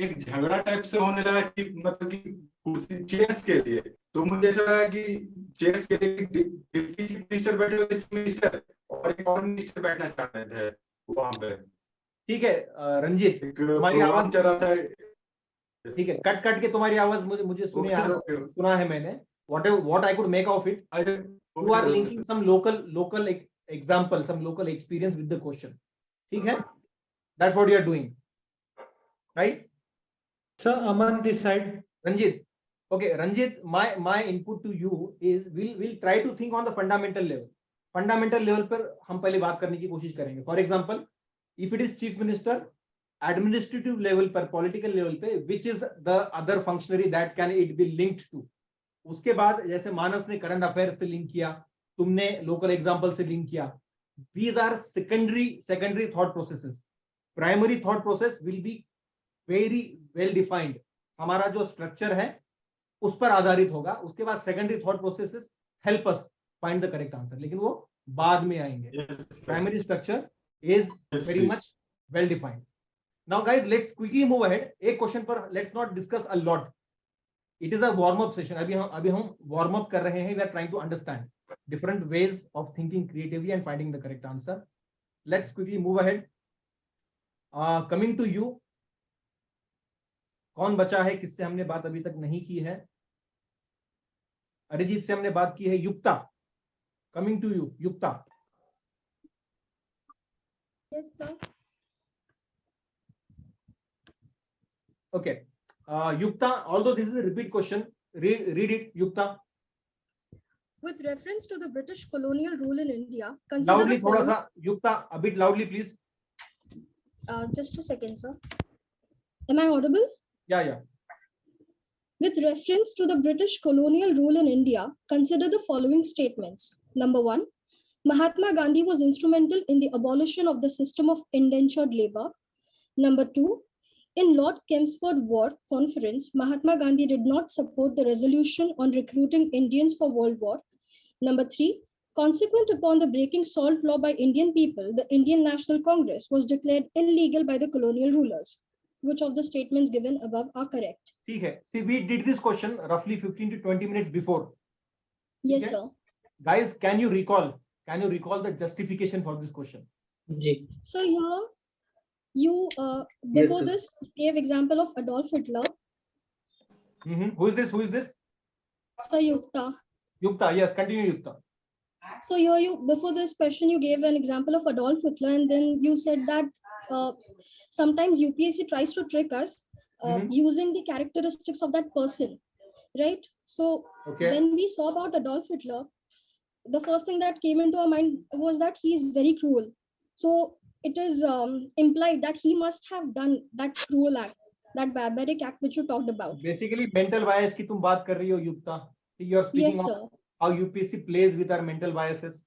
एक झगड़ा टाइप से होने लगा कि मतलब कि कुर्सी चेयर्स के लिए. तो मुझे ऐसा लगा कि चेयर्स के लिए डिप्टी चीफ मिनिस्टर बैठे हुए, चीफ मिनिस्टर और एक और मिनिस्टर बैठना चाह रहे थे वहां पे. ठीक है रंजीत, तुम्हारी आवाज चला था। ठीक है, कट कट के तुम्हारी आवाज मुझे सुना है मैंने. What I could make of it, you are linking some local example, some local experience with the question. ठीक है, that's what you are doing, right? Sir, Aman this side. Ranjit, okay, Ranjit, my input to you is we'll try to think on the fundamental level. Fundamental level पर हम पहले बात करने की कोशिश करेंगे. For example, if it is chief minister, administrative level पर, political level पे, which is the other functionary that can it be linked to? उसके बाद जैसे मानस ने करंट अफेयर्स से लिंक किया, तुमने लोकल एग्जांपल से लिंक किया. These are secondary thought processes. Primary thought process will be very well defined. हमारा जो स्ट्रक्चर है उस पर आधारित होगा. उसके बाद secondary thought processes help us find the correct answer, लेकिन वो बाद में आएंगे. Primary structure is very much well defined. Now guys, let's quickly move ahead. एक क्वेश्चन पर let's not discuss a lot. It is a warm up session. अभी हम warm up कर रहे हैं. We are trying to understand different ways of thinking creatively and finding the correct answer. Let's quickly move ahead. Coming to you, कौन बचा है, किससे हमने बात अभी तक नहीं की है? अरिजीत से हमने बात की है. Yukta, coming to you. Yukta. Yes, sir. Okay. Yukta, although this is a repeat question, read it, Yukta. With reference to the British colonial rule in India, consider Loudly, the thoda following. sa, Yukta, a bit loudly, please. Just a second, sir. Am I audible? Yeah. With reference to the British colonial rule in India, consider the following statements. Number 1, Mahatma Gandhi was instrumental in the abolition of the system of indentured labor. Number 2, in Lord Chelmsford War Conference, Mahatma Gandhi did not support the resolution on recruiting Indians for World War. Number 3, consequent upon the breaking salt law by Indian people, the Indian National Congress was declared illegal by the colonial rulers. Which of the statements given above are correct? ठीक है. See, we did this question roughly 15 to 20 minutes before. Yes, sir. Guys, can you recall the justification for this question? So here, you before this gave example of Adolf Hitler. Who is this? Sir, Yukta. Yukta, yes, continue, Yukta. So here you, before this question, you gave an example of Adolf Hitler, and then you said that sometimes UPSC tries to trick us using the characteristics of that person, right? So when we saw about Adolf Hitler, the first thing that came into our mind was that he is very cruel. So it is implied that he must have done that cruel act, that barbaric act which you talked about. Basically, mental bias की तुम बात कर रही हो, Yukta. You are speaking of how UPSC plays with our mental biases,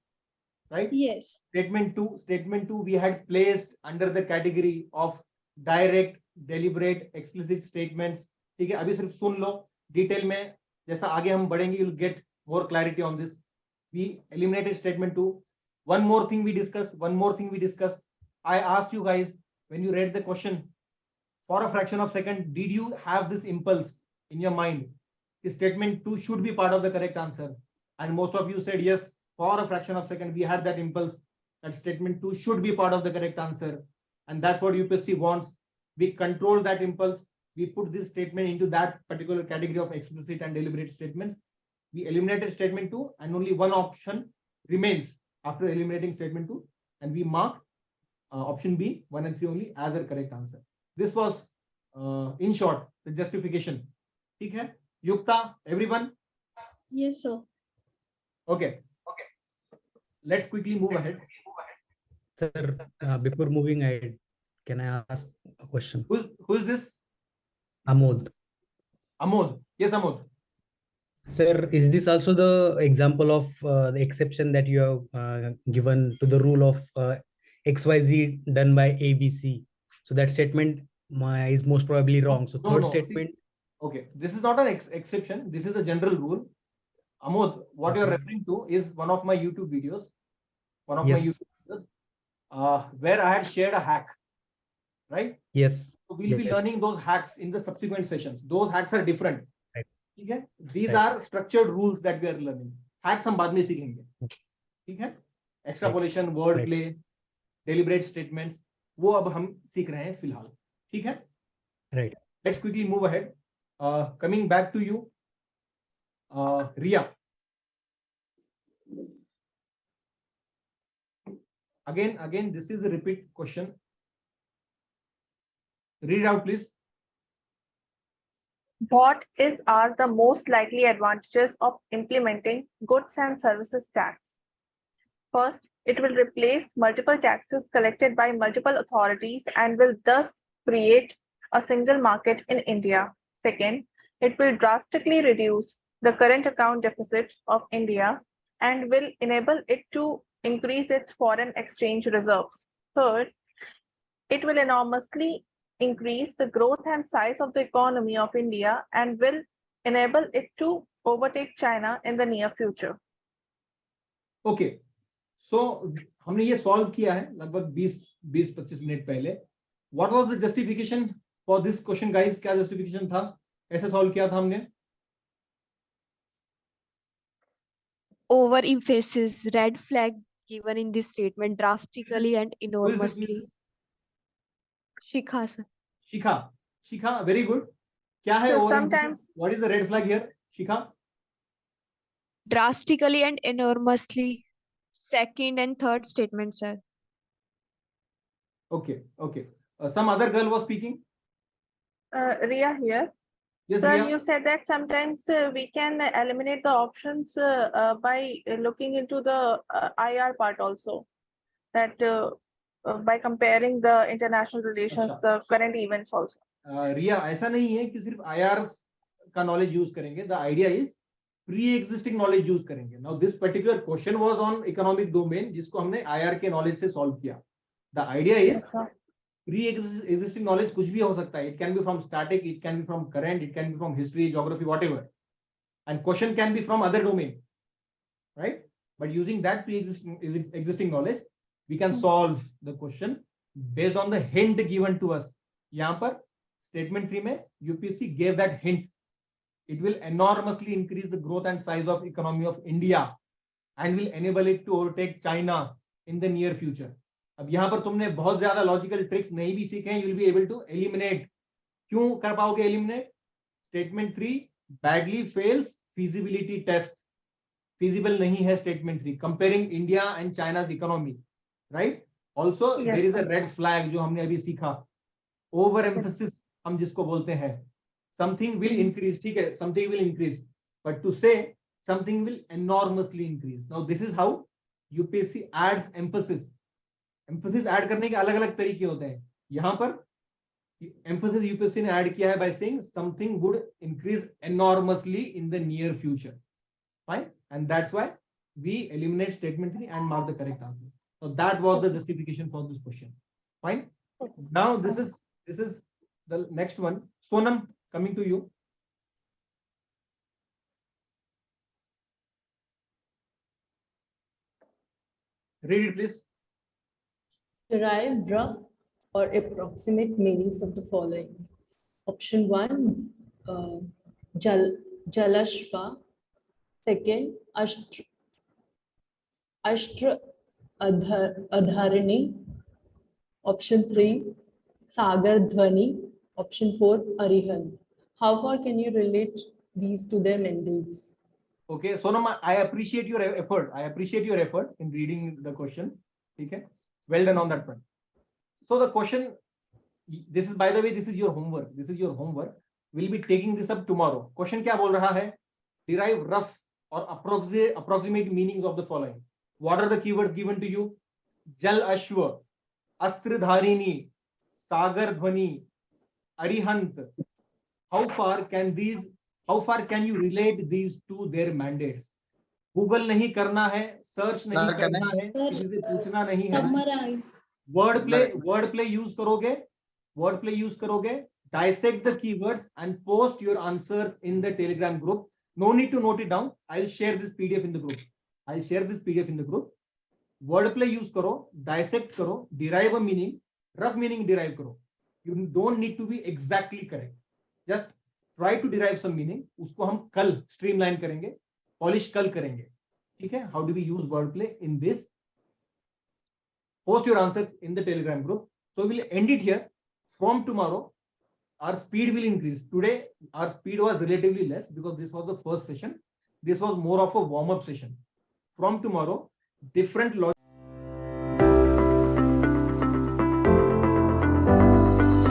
right? Yes. Statement 2, we had placed under the category of direct, deliberate, explicit statements. ठीक है, अभी सिर्फ सुन लो डिटेल में, जैसा आगे हम बढ़ेंगे you'll get more clarity on this. We eliminated statement 2. One more thing we discussed. I asked you guys, when you read the question, for a fraction of a second, did you have this impulse in your mind? Statement 2 should be part of the correct answer. And most of you said yes. For a fraction of a second, we had that impulse that statement 2 should be part of the correct answer. And that's what UPSC wants. We control that impulse. We put this statement into that particular category of explicit and deliberate statements. We eliminated statement 2 and only one option remains after eliminating statement 2. And we mark option B, 1 and 3 only as a correct answer. This was, in short, the justification. Okay, Yukta, everyone? Yes, sir. Okay. Let's quickly move ahead. Sir, before moving ahead, can I ask a question? Who is this? Amod. Yes, Amod. Sir, is this also the example of the exception that you have given to the rule of XYZ done by ABC? So that statement is most probably wrong. So third statement. Okay, this is not an exception. This is a general rule. Amod, what you're referring to is one of my YouTube videos. My YouTube videos, where I had shared a hack, right? Yes. So we'll be learning those hacks in the subsequent sessions. Those hacks are different. Right. Okay? These are structured rules that we are learning. Hacks हम बाद में सीखेंगे. ठीक है? Extrapolation, wordplay, deliberate statements. वो अब हम सीख रहे हैं फिलहाल, ठीक है? Right. Let's quickly move ahead. Coming back to you, Ria. Again, this is a repeat question. Read it out, please. What are the most likely advantages of implementing goods and services tax? First, it will replace multiple taxes collected by multiple authorities and will thus create a single market in India. Second, it will drastically reduce the current account deficit of India and will enable it to increase its foreign exchange reserves. Third, it will enormously increase the growth and size of the economy of India and will enable it to overtake China in the near future. Okay. So हमने ये solve किया है लगभग 20-25 minute पहले. What was the justification for this question, guys? क्या justification था? कैसे solve किया था हमने? Over emphasis, red flag given in this statement drastically and enormously. Shikha, sir. Shikha, very good. क्या है So over sometimes What is the red flag here, Shikha? drastically and enormously. Second and third statement, sir. Okay. Some other girl was speaking. Ria here. Yes, Sir, Ria. you said that sometimes we can eliminate the options by looking into the IR part also. That by comparing the international relations, the current events also. रिया, ऐसा नहीं है कि सिर्फ IR का knowledge use करेंगे. The idea is pre existing knowledge use करेंगे. Now this particular question was on economic domain, जिसको हमने IR के नॉलेज से सॉल्व किया. The idea is pre existing knowledge कुछ भी हो सकता है. It can be from static, it can be from current, it can be from history, geography, whatever, and question can be from other domain, right? But using that pre existing knowledge we can solve the question based on the hint given to us. यहाँ पर statement 3 में UPSC gave that hint. It will enormously increase the growth and size of economy of India and will enable it to overtake China in the near future. अब यहाँ पर तुमने बहुत ज्यादा logical tricks नहीं भी सीखे हैं. You will be able to eliminate. क्यों कर पाओगे eliminate? Statement 3 badly fails feasibility test. Feasible नहीं है statement 3. Comparing India and China's economy, right? Also there is a red flag जो हमने अभी सीखा. Over emphasis हम जिसको बोलते हैं. Something will increase, ठीक है, something will increase, but to say something will enormously increase. Now this is how UPSC adds emphasis. Emphasis add करने के अलग अलग तरीके होते हैं. यहाँ पर emphasis UPSC ने add किया है by saying something would increase enormously in the near future. Fine, and that's why we eliminate statement 3 and mark the correct answer. So that was the justification for this question. Fine. Now this is the next one. Sonam, coming to you. Read it, please. Derive rough or approximate meanings of the following. Option 1, Jalashva. Second, Ashtra Adharini. Option 3, Sagar Dhwani. Option 4, Arihant. How far can you relate these to their mandates? Okay, Sonam, I appreciate your effort. I appreciate your effort in reading the question. Okay, well done on that front. So the question, this is, by the way, this is your homework. This is your homework. We'll be taking this up tomorrow. Question क्या बोल रहा है? Derive rough or approximate meanings of the following. What are the keywords given to you? Jal Ashwa, Astradharini, Sagar Dhwani, Arihant. How far can you relate these to their mandates? Google नहीं करना है, search नहीं करना है, किसी से पूछना नहीं है. वर्ड प्ले यूज करोगे, dissect the keywords and post your answers in the Telegram group. No need to note it down. I'll share this PDF in the group. Word play use करो, dissect करो, derive a meaning, rough meaning derive करो. You don't need to be exactly correct. Just try to derive some meaning. उसको हम कल streamline करेंगे, polish कल करेंगे. ठीक है? How do we use word play in this? Post your answers in the Telegram group So we'll end it here. From tomorrow, our speed will increase. Today, our speed was relatively less because this was the first session. This was more of a warm-up session. From tomorrow, different logic